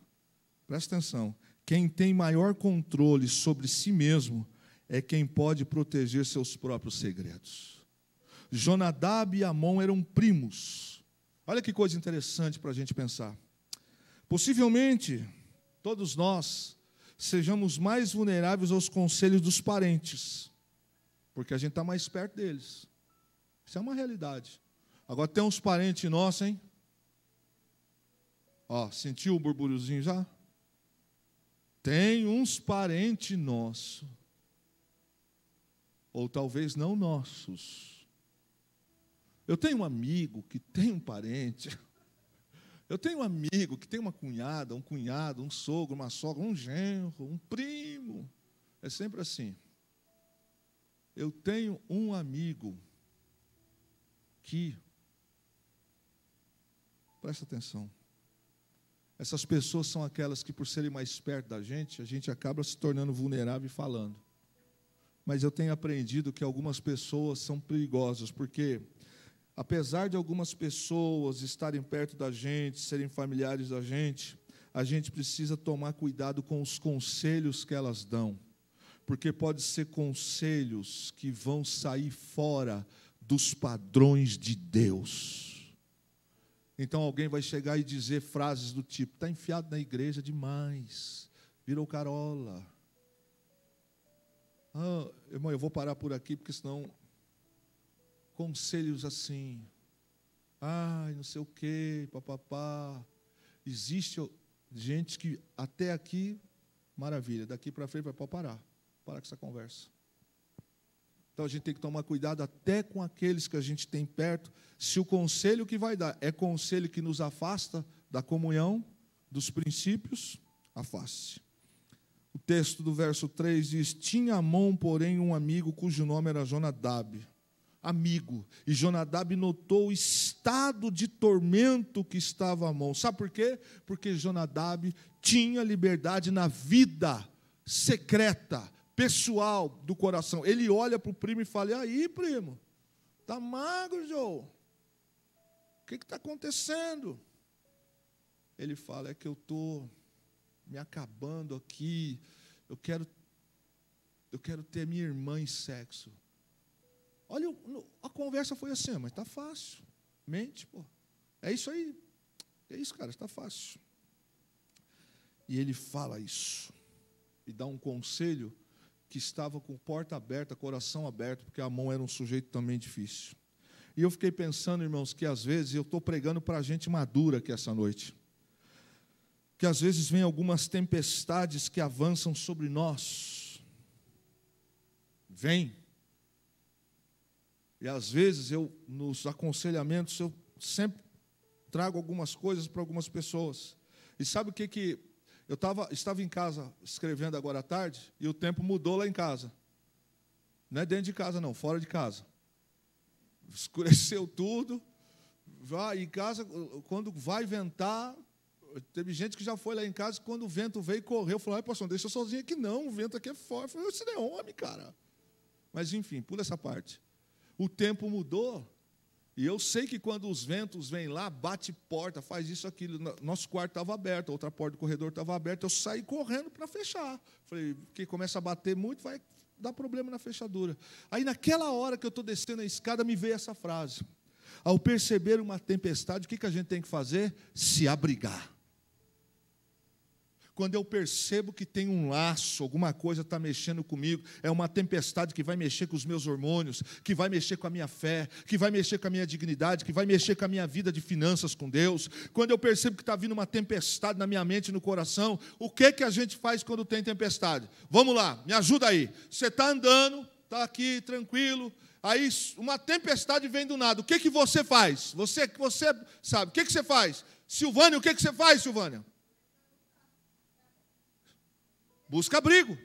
presta atenção. Quem tem maior controle sobre si mesmo é quem pode proteger seus próprios segredos. Jonadab e Amon eram primos. Olha que coisa interessante para a gente pensar. Possivelmente, todos nós sejamos mais vulneráveis aos conselhos dos parentes, porque a gente está mais perto deles. Isso é uma realidade. Agora tem uns parentes nossos, hein? Ó, sentiu o burburinhozinho já? Tem uns parentes nossos, ou talvez não nossos. Eu tenho um amigo que tem um parente. Eu tenho um amigo que tem uma cunhada, um cunhado, um sogro, uma sogra, um genro, um primo. É sempre assim. Eu tenho um amigo que, presta atenção, essas pessoas são aquelas que, por serem mais perto da gente, a gente acaba se tornando vulnerável e falando. Mas eu tenho aprendido que algumas pessoas são perigosas, porque apesar de algumas pessoas estarem perto da gente, serem familiares da gente, a gente precisa tomar cuidado com os conselhos que elas dão, porque pode ser conselhos que vão sair fora dos padrões de Deus. Então alguém vai chegar e dizer frases do tipo: está enfiado na igreja demais, virou carola. Ah, irmão, eu vou parar por aqui, porque senão... Conselhos assim, não sei o quê, papapá. Existe gente que até aqui, maravilha, daqui para frente pode parar com essa conversa. Então a gente tem que tomar cuidado até com aqueles que a gente tem perto, se o conselho que vai dar é conselho que nos afasta da comunhão, dos princípios, afaste. O texto do verso 3 diz: tinha Amon, porém, um amigo cujo nome era Jonadab. Amigo, e Jonadab notou o estado de tormento que estava Amon. Sabe por quê? Porque Jonadab tinha liberdade na vida secreta, pessoal do coração. Ele olha para o primo e fala: e aí, primo, está magro, Joe? O que está acontecendo? Ele fala: é que eu estou me acabando aqui, eu quero ter minha irmã em sexo. Olha, a conversa foi assim: mas está fácil, mente, pô. É isso aí, é isso, cara, está fácil. E ele fala isso, e dá um conselho que estava com porta aberta, coração aberto, porque Amon era um sujeito também difícil. E eu fiquei pensando, irmãos, que às vezes eu estou pregando para a gente madura aqui essa noite, que às vezes vem algumas tempestades que avançam sobre nós, vem. E às vezes nos aconselhamentos, eu sempre trago algumas coisas para algumas pessoas. E sabe o que eu estava em casa escrevendo agora à tarde, e o tempo mudou lá em casa. Não é dentro de casa não, fora de casa. escureceu tudo. Vai em casa, quando vai ventar, teve gente que já foi lá em casa, quando o vento veio, correu, falou, pastor, deixa eu sozinho aqui não, o vento aqui é forte. Eu falei, você não é homem, cara. Mas, enfim, pula essa parte. O tempo mudou, e eu sei que quando os ventos vêm lá, bate porta, faz isso, aquilo. Nosso quarto estava aberto, a outra porta do corredor estava aberta, eu saí correndo para fechar. Falei, porque começa a bater muito, vai dar problema na fechadura. Aí, naquela hora que eu estou descendo a escada, me veio essa frase. Ao perceber uma tempestade, o que a gente tem que fazer? Se abrigar. Quando eu percebo que tem um laço, alguma coisa está mexendo comigo, é uma tempestade que vai mexer com os meus hormônios, que vai mexer com a minha fé, que vai mexer com a minha dignidade, que vai mexer com a minha vida de finanças com Deus. Quando eu percebo que está vindo uma tempestade na minha mente e no coração, o que a gente faz quando tem tempestade? Vamos lá, me ajuda aí. Você está andando, está aqui tranquilo, aí uma tempestade vem do nada. O que você faz? Você sabe, o que você faz? Silvânia, o que você faz, Silvânia? Busca abrigo.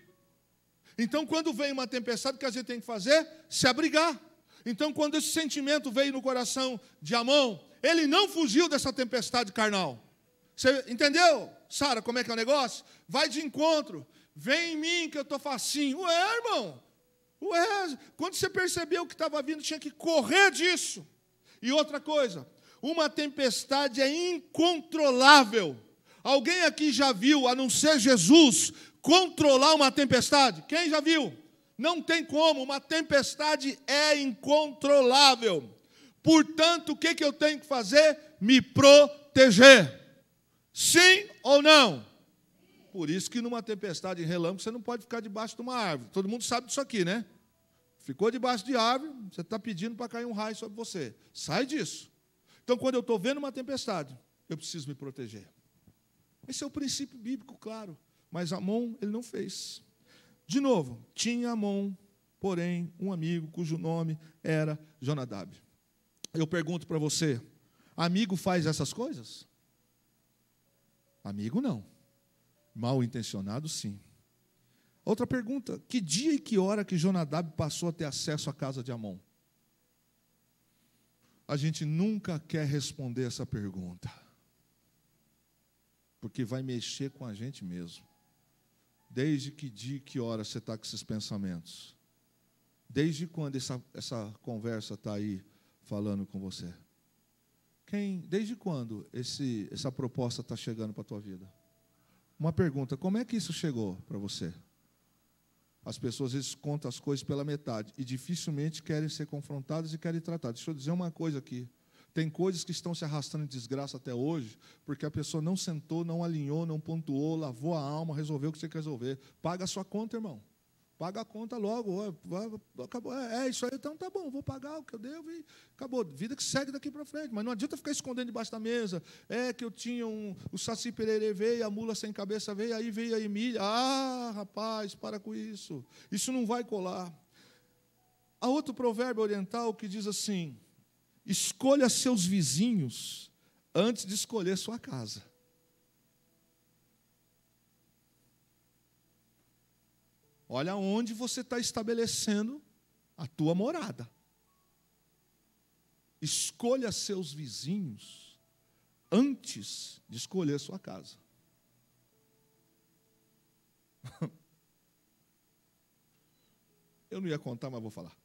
Então, quando vem uma tempestade, o que a gente tem que fazer? Se abrigar. Então, quando esse sentimento veio no coração de Amon, ele não fugiu dessa tempestade carnal. Você entendeu, Sara, como é que é o negócio? Vai de encontro. Vem em mim que eu estou facinho. Ué, irmão. Ué, quando você percebeu que estava vindo, tinha que correr disso. E outra coisa, uma tempestade é incontrolável. Alguém aqui já viu, a não ser Jesus, controlar uma tempestade? Quem já viu? Não tem como, uma tempestade é incontrolável. Portanto, o que eu tenho que fazer? Me proteger. Sim ou não? Por isso que numa tempestade em relâmpago, você não pode ficar debaixo de uma árvore. Todo mundo sabe disso aqui, né? Ficou debaixo de árvore, você está pedindo para cair um raio sobre você. Sai disso. Então, quando eu estou vendo uma tempestade, eu preciso me proteger. Esse é o princípio bíblico, claro. Mas Amon, ele não fez. De novo, tinha Amon, porém, um amigo cujo nome era Jonadab. Eu pergunto para você, amigo faz essas coisas? Amigo não. Mal intencionado, sim. Outra pergunta, que dia e que hora que Jonadab passou a ter acesso à casa de Amon? A gente nunca quer responder essa pergunta, porque vai mexer com a gente mesmo. Desde que dia e que hora você está com esses pensamentos? Desde quando essa conversa está aí falando com você? Desde quando essa proposta está chegando para a tua vida? Uma pergunta, como é que isso chegou para você? As pessoas às vezes contam as coisas pela metade e dificilmente querem ser confrontadas e querem tratar. Deixa eu dizer uma coisa aqui. Tem coisas que estão se arrastando em desgraça até hoje, porque a pessoa não sentou, não alinhou, não pontuou, lavou a alma, resolveu o que você quer resolver. Paga a sua conta, irmão. Paga a conta logo. Acabou. Isso aí, então tá bom, vou pagar o que eu devo e acabou. Vida que segue daqui para frente. Mas não adianta ficar escondendo debaixo da mesa. É que eu tinha o Saci Pererê veio, a mula sem cabeça veio, aí veio a Emília. Ah, rapaz, para com isso. Isso não vai colar. Há outro provérbio oriental que diz assim: escolha seus vizinhos antes de escolher sua casa. Olha onde você está estabelecendo a tua morada. Escolha seus vizinhos antes de escolher sua casa. Eu não ia contar, mas vou falar.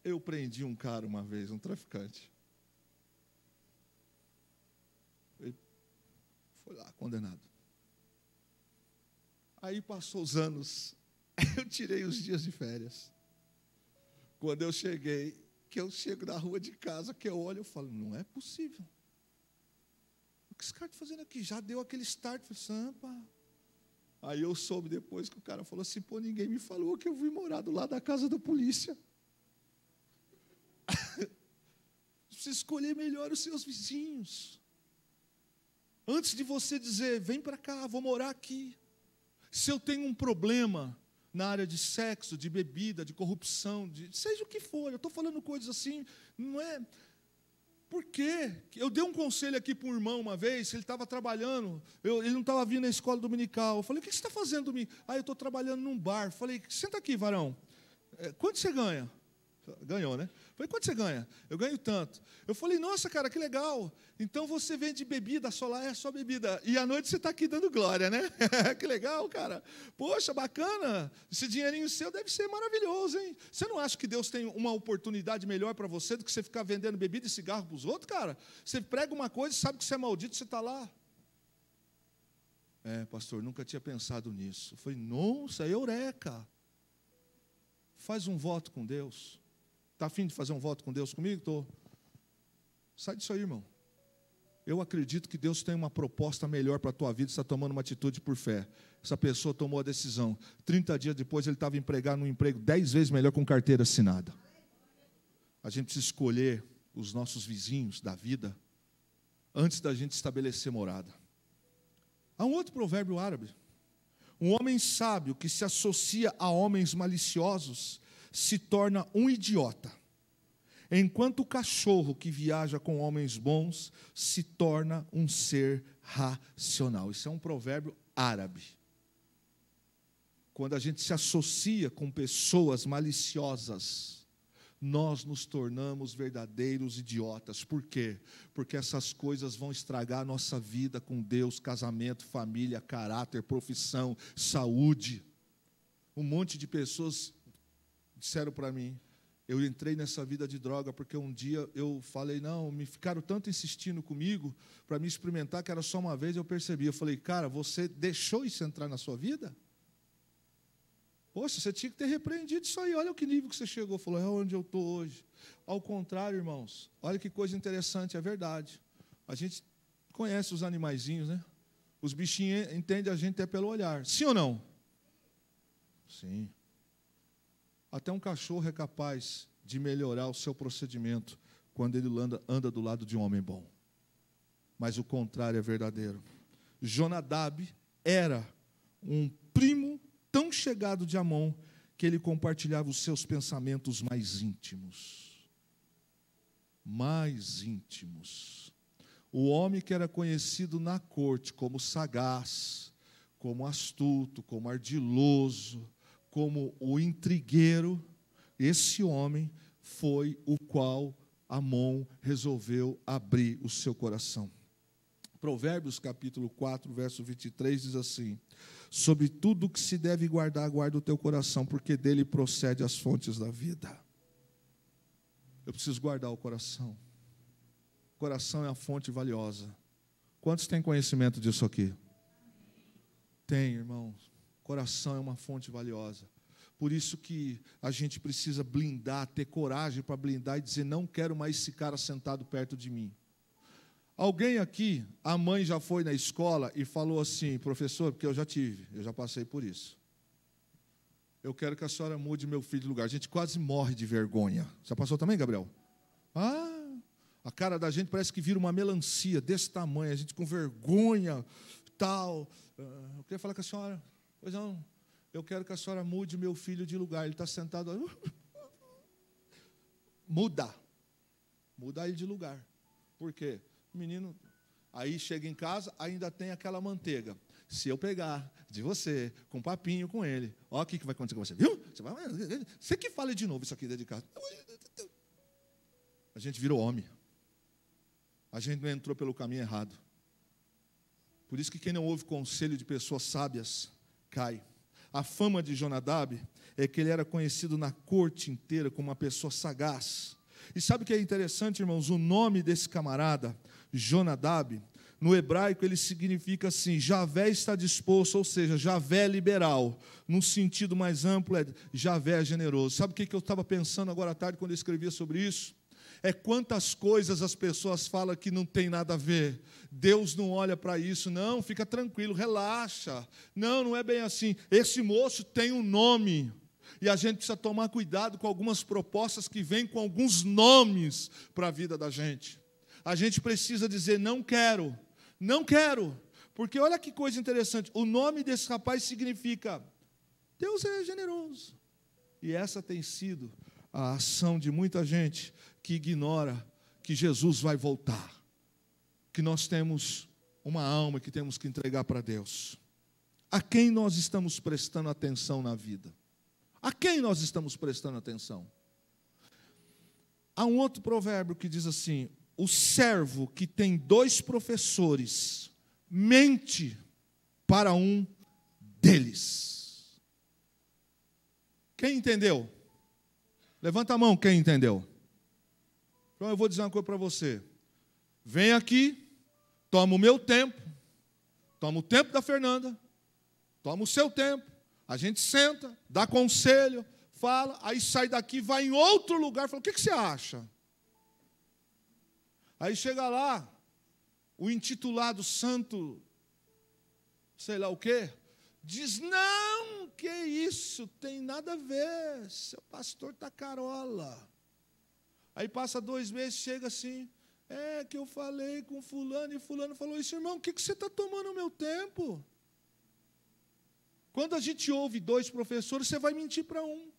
Eu prendi um cara uma vez, um traficante. Ele foi lá, condenado. Aí passou os anos, eu tirei os dias de férias. Quando eu cheguei, que eu chego na rua de casa, que eu olho, eu falo, não é possível. O que esse cara está fazendo aqui? Já deu aquele start, eu falei, Sampa. Aí eu soube depois que o cara falou assim, pô, ninguém me falou que eu fui morar do lado da casa da polícia. Você escolher melhor os seus vizinhos. Antes de você dizer, vem para cá, vou morar aqui. Se eu tenho um problema na área de sexo, de bebida, de corrupção, seja o que for, eu estou falando coisas assim, não é... Por quê? Eu dei um conselho aqui para um irmão uma vez, ele estava trabalhando, ele não estava vindo na escola dominical. Eu falei, o que você está fazendo domingo? Eu estou trabalhando num bar. Eu falei, senta aqui, varão. Quanto você ganha? Ganhou, né? Eu falei, quanto você ganha? Eu ganho tanto. Eu falei, nossa, cara, que legal. Então você vende bebida, só lá é só bebida. E à noite você está aqui dando glória, né? Que legal, cara. Poxa, bacana. Esse dinheirinho seu deve ser maravilhoso, hein? Você não acha que Deus tem uma oportunidade melhor para você do que você ficar vendendo bebida e cigarro para os outros, cara? Você prega uma coisa e sabe que você é maldito, você está lá. Pastor, nunca tinha pensado nisso. Eu falei, nossa, é eureka. Faz um voto com Deus. Está afim de fazer um voto com Deus comigo? Estou. Sai disso aí, irmão. Eu acredito que Deus tem uma proposta melhor para a tua vida, você está tomando uma atitude por fé. Essa pessoa tomou a decisão. 30 dias depois ele estava empregado num emprego 10 vezes melhor com carteira assinada. A gente precisa escolher os nossos vizinhos da vida antes da gente estabelecer morada. Há um outro provérbio árabe. Um homem sábio que se associa a homens maliciosos se torna um idiota, enquanto o cachorro que viaja com homens bons se torna um ser racional. Isso é um provérbio árabe. Quando a gente se associa com pessoas maliciosas, nós nos tornamos verdadeiros idiotas. Por quê? Porque essas coisas vão estragar a nossa vida com Deus, casamento, família, caráter, profissão, saúde. Um monte de pessoas disseram para mim, eu entrei nessa vida de droga porque um dia eu falei, não, me ficaram tanto insistindo comigo para me experimentar que era só uma vez, eu percebi. Eu falei, cara, você deixou isso entrar na sua vida? Poxa, você tinha que ter repreendido isso aí, olha o que nível que você chegou. Falou, é onde eu estou hoje. Ao contrário, irmãos, olha que coisa interessante, é verdade. A gente conhece os animaizinhos, né? Os bichinhos entendem a gente até pelo olhar. Sim ou não? Sim. Até um cachorro é capaz de melhorar o seu procedimento quando ele anda do lado de um homem bom. Mas o contrário é verdadeiro. Jonadab era um primo tão chegado de Amon que ele compartilhava os seus pensamentos mais íntimos. Mais íntimos. O homem que era conhecido na corte como sagaz, como astuto, como ardiloso, como o intrigueiro, esse homem foi o qual Amon resolveu abrir o seu coração. Provérbios capítulo 4, verso 23 diz assim: sobre tudo que se deve guardar, guarda o teu coração, porque dele procede as fontes da vida. Eu preciso guardar o coração. O coração é a fonte valiosa. Quantos têm conhecimento disso aqui? Tem, irmãos. Coração é uma fonte valiosa. Por isso que a gente precisa blindar, ter coragem para blindar e dizer, não quero mais esse cara sentado perto de mim. Alguém aqui, a mãe já foi na escola e falou assim, professor, porque eu já passei por isso. Eu quero que a senhora mude meu filho de lugar. A gente quase morre de vergonha. Já passou também, Gabriel? A cara da gente parece que vira uma melancia desse tamanho, a gente com vergonha, tal. Eu queria falar com a senhora, pois não, eu quero que a senhora mude meu filho de lugar. Ele está sentado aí. Muda ele de lugar. Por quê? O menino, aí chega em casa, ainda tem aquela manteiga. Se eu pegar de você, com papinho com ele, olha o que vai acontecer com você, viu? Você que fala de novo isso aqui dentro de casa. A gente virou homem. A gente não entrou pelo caminho errado. Por isso que quem não ouve conselho de pessoas sábias, cai. A fama de Jonadab é que ele era conhecido na corte inteira como uma pessoa sagaz. E sabe o que é interessante, irmãos? O nome desse camarada, Jonadab, no hebraico ele significa assim, Javé está disposto, ou seja, Javé é liberal. Num sentido mais amplo, Javé é generoso. Sabe o que eu estava pensando agora à tarde quando eu escrevia sobre isso? É quantas coisas as pessoas falam que não tem nada a ver. Deus não olha para isso, não, fica tranquilo, relaxa. Não é bem assim. Esse moço tem um nome. E a gente precisa tomar cuidado com algumas propostas que vêm com alguns nomes para a vida da gente. A gente precisa dizer, não quero. Porque olha que coisa interessante, o nome desse rapaz significa, Deus é generoso. E essa tem sido a ação de muita gente que ignora que Jesus vai voltar. Que nós temos uma alma que temos que entregar para Deus. A quem nós estamos prestando atenção na vida? A quem nós estamos prestando atenção? Há um outro provérbio que diz assim: o servo que tem 2 professores mente para um deles. Quem entendeu? Levanta a mão quem entendeu. Então eu vou dizer uma coisa para você. Vem aqui, toma o meu tempo, toma o tempo da Fernanda, toma o seu tempo, a gente senta, dá conselho, fala, aí sai daqui, vai em outro lugar, fala, o que você acha? Aí chega lá, o intitulado santo, sei lá o quê, diz, não, que isso, tem nada a ver, seu pastor está carola. Aí passa 2 meses, chega assim, é que eu falei com fulano, e fulano falou isso, irmão, o que você está tomando o meu tempo? Quando a gente ouve 2 professores, você vai mentir para um.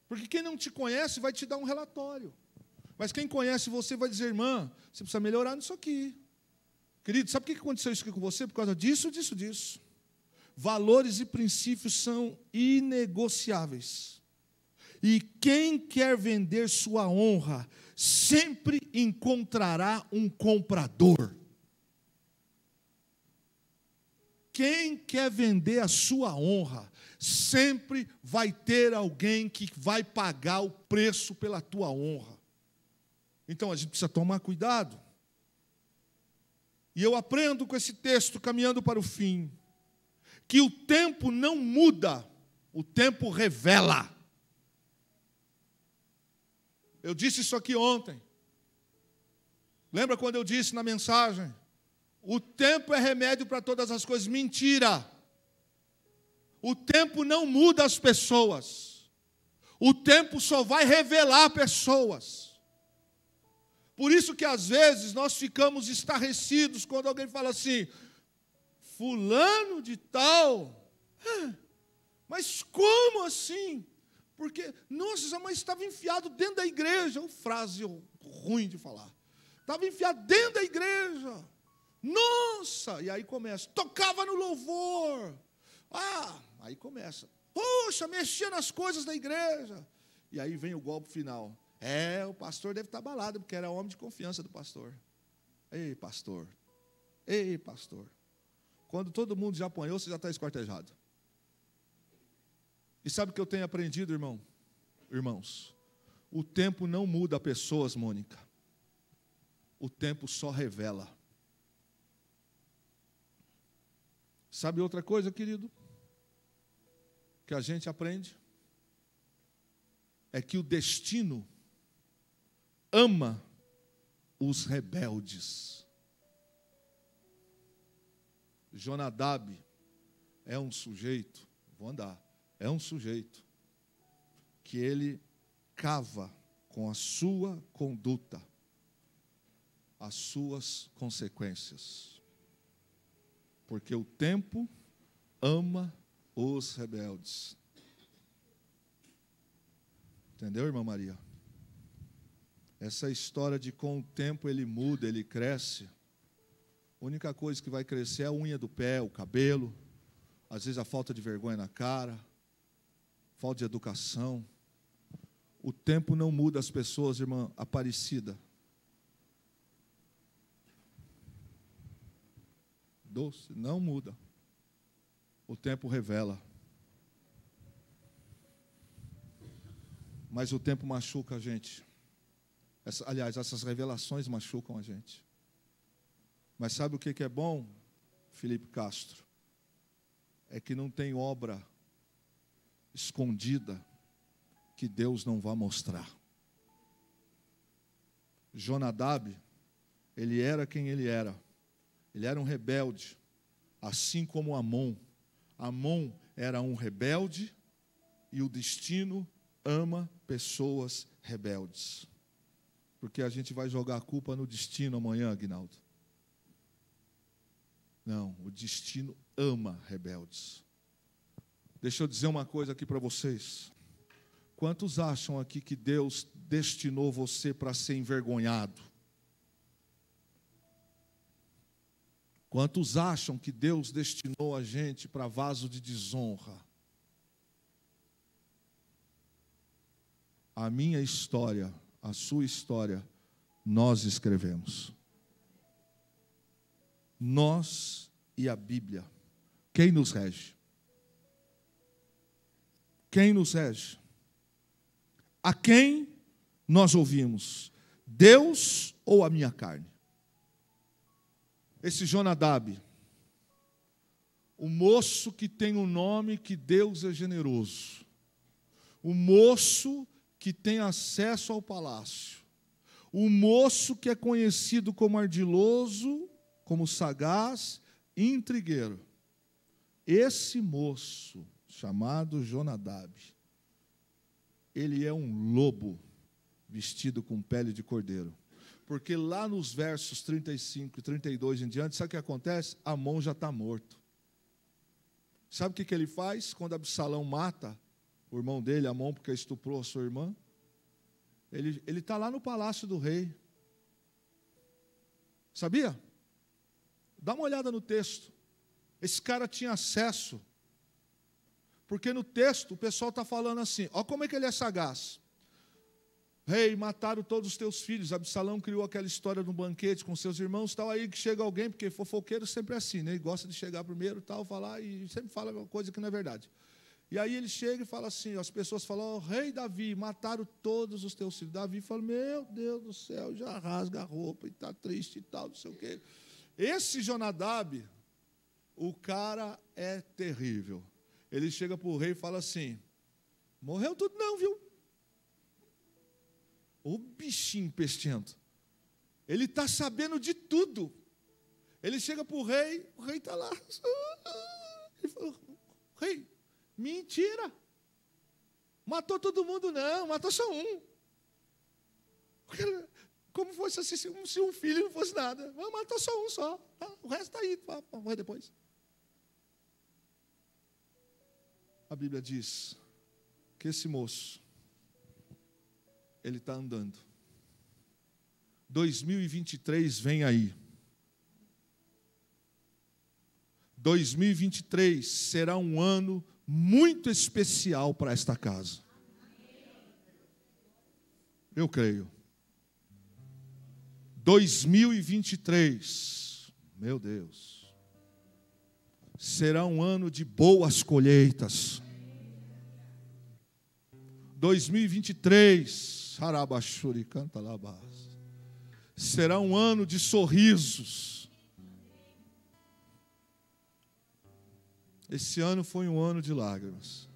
Porque quem não te conhece vai te dar um relatório. Mas quem conhece você vai dizer, irmã, você precisa melhorar nisso aqui. Querido, sabe o que aconteceu isso aqui com você? Por causa disso, disso, disso. Valores e princípios são inegociáveis. E quem quer vender sua honra, sempre encontrará um comprador. Quem quer vender a sua honra, sempre vai ter alguém que vai pagar o preço pela tua honra. Então a gente precisa tomar cuidado. E eu aprendo com esse texto, caminhando para o fim, que o tempo não muda, o tempo revela. Eu disse isso aqui ontem. Lembra quando eu disse na mensagem? O tempo é remédio para todas as coisas. Mentira. O tempo não muda as pessoas. O tempo só vai revelar pessoas. Por isso que às vezes nós ficamos estarrecidos quando alguém fala assim, fulano de tal, mas como assim? Porque, nossa, mas estava enfiado dentro da igreja, uma frase ruim de falar, estava enfiado dentro da igreja, nossa, e aí começa, tocava no louvor, aí começa, poxa, mexia nas coisas da igreja, e aí vem o golpe final. O pastor deve estar abalado, porque era homem de confiança do pastor. Ei, pastor. Ei, pastor. Quando todo mundo já apanhou, você já está esquartejado. E sabe o que eu tenho aprendido, irmãos? O tempo não muda pessoas, Mônica. O tempo só revela. Sabe outra coisa, querido? Que a gente aprende? É que o destino ama os rebeldes. Jonadab é um sujeito, é um sujeito que ele cava com a sua conduta as suas consequências. Porque o tempo ama os rebeldes. Entendeu, irmã Maria? Essa história de com o tempo ele muda, ele cresce. A única coisa que vai crescer é a unha do pé, o cabelo, às vezes a falta de vergonha na cara, falta de educação. O tempo não muda as pessoas, irmã Aparecida. Doce, não muda. O tempo revela. Mas o tempo machuca a gente. Aliás, essas revelações machucam a gente. Mas sabe o que é bom, Felipe Castro? É que não tem obra escondida que Deus não vá mostrar. Jonadab, ele era quem ele era. Ele era um rebelde, assim como Amon. Amon era um rebelde e o destino ama pessoas rebeldes. Porque a gente vai jogar a culpa no destino amanhã, Aguinaldo. Não, o destino ama rebeldes. Deixa eu dizer uma coisa aqui para vocês. Quantos acham aqui que Deus destinou você para ser envergonhado? Quantos acham que Deus destinou a gente para vaso de desonra? a minha história, a sua história, nós escrevemos. Nós e a Bíblia. Quem nos rege? Quem nos rege? A quem nós ouvimos? Deus ou a minha carne? Esse Jonadab, o moço que tem o nome que Deus é generoso, o moço que tem acesso ao palácio, o moço que é conhecido como ardiloso, como sagaz e intrigueiro. Esse moço, chamado Jonadab, ele é um lobo vestido com pele de cordeiro. Porque lá nos versos 35 e 32 em diante, sabe o que acontece? Amon já está morto. Sabe o que ele faz quando Absalão mata o irmão dele, Amon, porque estuprou a sua irmã? Ele está lá no palácio do rei. Sabia? Dá uma olhada no texto. Esse cara tinha acesso. Porque no texto o pessoal está falando assim, olha como é que ele é sagaz. Rei, mataram todos os teus filhos. Absalão criou aquela história no banquete com seus irmãos, tal, aí que chega alguém, porque fofoqueiro sempre é assim, né? Ele gosta de chegar primeiro, tal, falar, e sempre fala uma coisa que não é verdade. E aí ele chega e fala assim, as pessoas falam, oh, rei Davi, mataram todos os teus filhos. Davi fala, meu Deus do céu, já rasga a roupa e está triste e tal, não sei o quê. Esse Jonadab, o cara é terrível. Ele chega para o rei e fala assim, morreu tudo não, viu? O bichinho pestento. Ele está sabendo de tudo. Ele chega para o rei está lá. Ele fala, rei, mentira. Matou todo mundo, não, matou só um. Como fosse assim, se um filho não fosse nada. Matou só um só. O resto está aí, vai morrer depois. A Bíblia diz que esse moço, ele está andando. 2023 vem aí. 2023 será um ano muito especial para esta casa. Eu creio. 2023, meu Deus, será um ano de boas colheitas. 2023, Harabashuri, canta lá, será um ano de sorrisos. Esse ano foi um ano de lágrimas.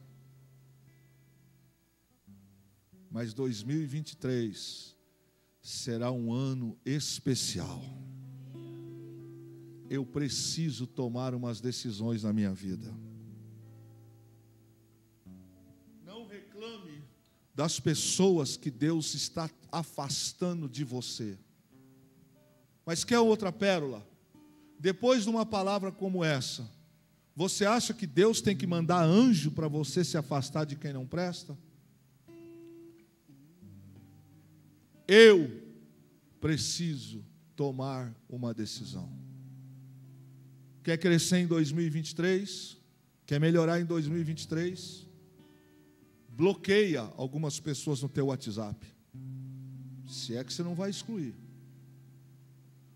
Mas 2023 será um ano especial. Eu preciso tomar umas decisões na minha vida. Não reclame das pessoas que Deus está afastando de você. Mas quer outra pérola? Depois de uma palavra como essa, você acha que Deus tem que mandar anjo para você se afastar de quem não presta? Eu preciso tomar uma decisão. Quer crescer em 2023? Quer melhorar em 2023? Bloqueia algumas pessoas no teu WhatsApp. Se é que você não vai excluir.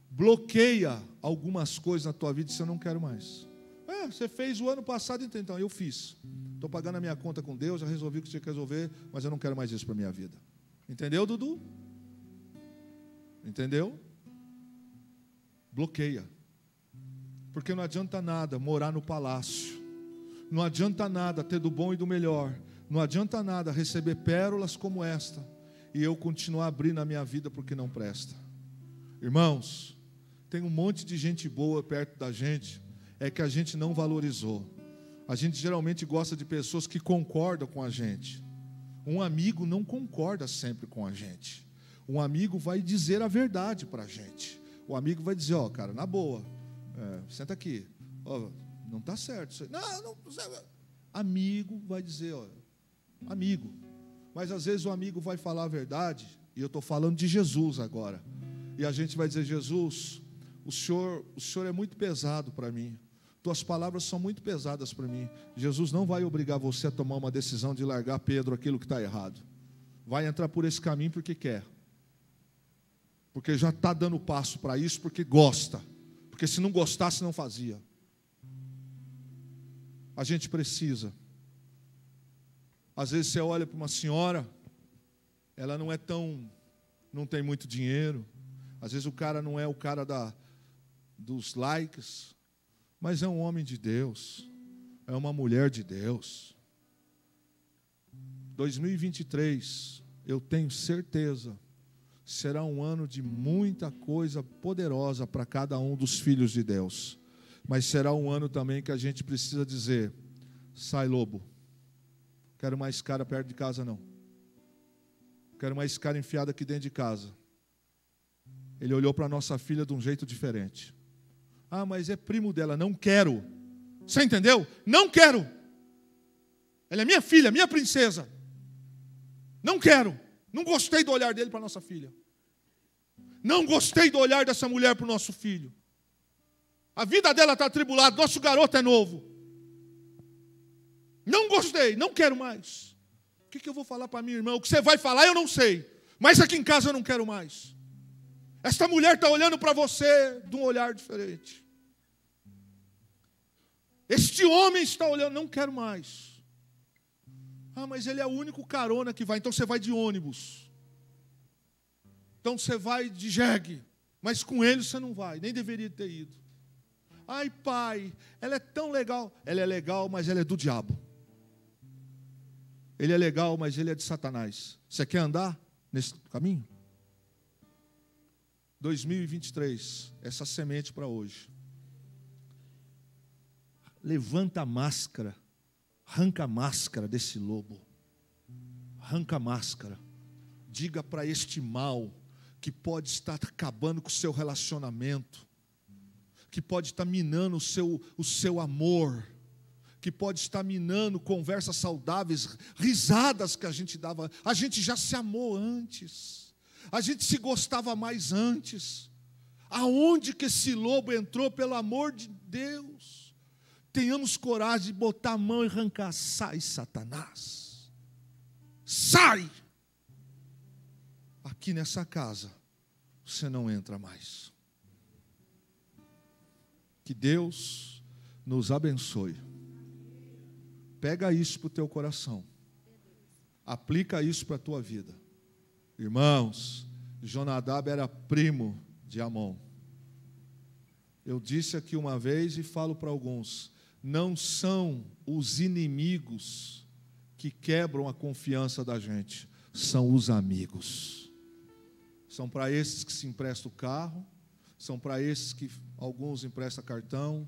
Bloqueia algumas coisas na tua vida que você não quer mais. Você fez o ano passado, então eu fiz. Estou pagando a minha conta com Deus, já resolvi o que tinha que resolver, mas eu não quero mais isso para a minha vida. Entendeu, Dudu? Entendeu? Bloqueia. Porque não adianta nada morar no palácio. Não adianta nada ter do bom e do melhor. Não adianta nada receber pérolas como esta e eu continuar abrindo a minha vida porque não presta. Irmãos, tem um monte de gente boa perto da gente, é que a gente não valorizou. A gente geralmente gosta de pessoas que concordam com a gente. Um amigo não concorda sempre com a gente. Um amigo vai dizer a verdade para a gente. O amigo vai dizer, ó, cara, na boa, senta aqui, ó, não está certo. Não. Amigo vai dizer, ó, amigo. Mas às vezes o amigo vai falar a verdade, e eu estou falando de Jesus agora. E a gente vai dizer, Jesus, o Senhor é muito pesado para mim. Tuas palavras são muito pesadas para mim. Jesus não vai obrigar você a tomar uma decisão de largar, Pedro, aquilo que está errado. vai entrar por esse caminho porque quer. Porque já está dando passo para isso, porque gosta. Porque se não gostasse, não fazia. A gente precisa. Às vezes você olha para uma senhora, ela não tem muito dinheiro. Às vezes o cara não é o cara dos likes, mas é um homem de Deus, é uma mulher de Deus. 2023, eu tenho certeza, será um ano de muita coisa poderosa para cada um dos filhos de Deus. Mas será um ano também que a gente precisa dizer: sai, lobo, quero mais cara perto de casa não. Quero mais cara enfiada aqui dentro de casa. Ele olhou para a nossa filha de um jeito diferente. Ah, mas é primo dela. Não quero. Você entendeu? Não quero. Ela é minha filha, minha princesa. Não quero. Não gostei do olhar dele para a nossa filha. Não gostei do olhar dessa mulher para o nosso filho. A vida dela está atribulada. Nosso garoto é novo. Não gostei. Não quero mais. O que eu vou falar para minha irmã? O que você vai falar eu não sei. Mas aqui em casa eu não quero mais. Esta mulher está olhando para você de um olhar diferente. Este homem está olhando, não quero mais. Ah, mas ele é o único carona que vai, então você vai de ônibus. Então você vai de jegue, mas com ele você não vai, nem deveria ter ido. Ai, pai, ela é tão legal. Ela é legal, mas ela é do diabo. Ele é legal, mas ele é de Satanás. Você quer andar nesse caminho? 2023, essa semente para hoje. Levanta a máscara, arranca a máscara desse lobo. Arranca a máscara. Diga para este mal que pode estar acabando com o seu relacionamento, que pode estar minando o seu amor, que pode estar minando conversas saudáveis, risadas que a gente dava. A gente já se amou antes. A gente se gostava mais antes. Aonde que esse lobo entrou, pelo amor de Deus? Tenhamos coragem de botar a mão e arrancar. Sai, Satanás. Sai! Aqui nessa casa, você não entra mais. Que Deus nos abençoe. Pega isso para o teu coração. Aplica isso para a tua vida. Irmãos, Jonadab era primo de Amon. Eu disse aqui uma vez e falo para alguns: não são os inimigos que quebram a confiança da gente, são os amigos. São para esses que se empresta o carro, são para esses que alguns emprestam cartão.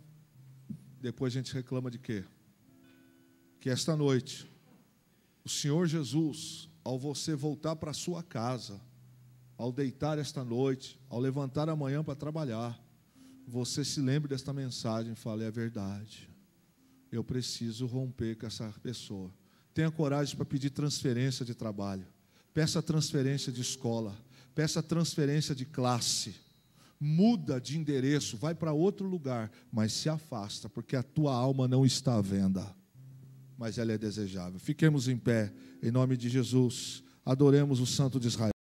Depois a gente reclama de quê? Que esta noite, o Senhor Jesus, ao você voltar para a sua casa, ao deitar esta noite, ao levantar amanhã para trabalhar, você se lembre desta mensagem e fale: é verdade, eu preciso romper com essa pessoa. Tenha coragem para pedir transferência de trabalho, peça transferência de escola, peça transferência de classe, muda de endereço, vai para outro lugar, mas se afasta, porque a tua alma não está à venda, mas ela é desejável. Fiquemos em pé, em nome de Jesus, adoremos o Santo de Israel.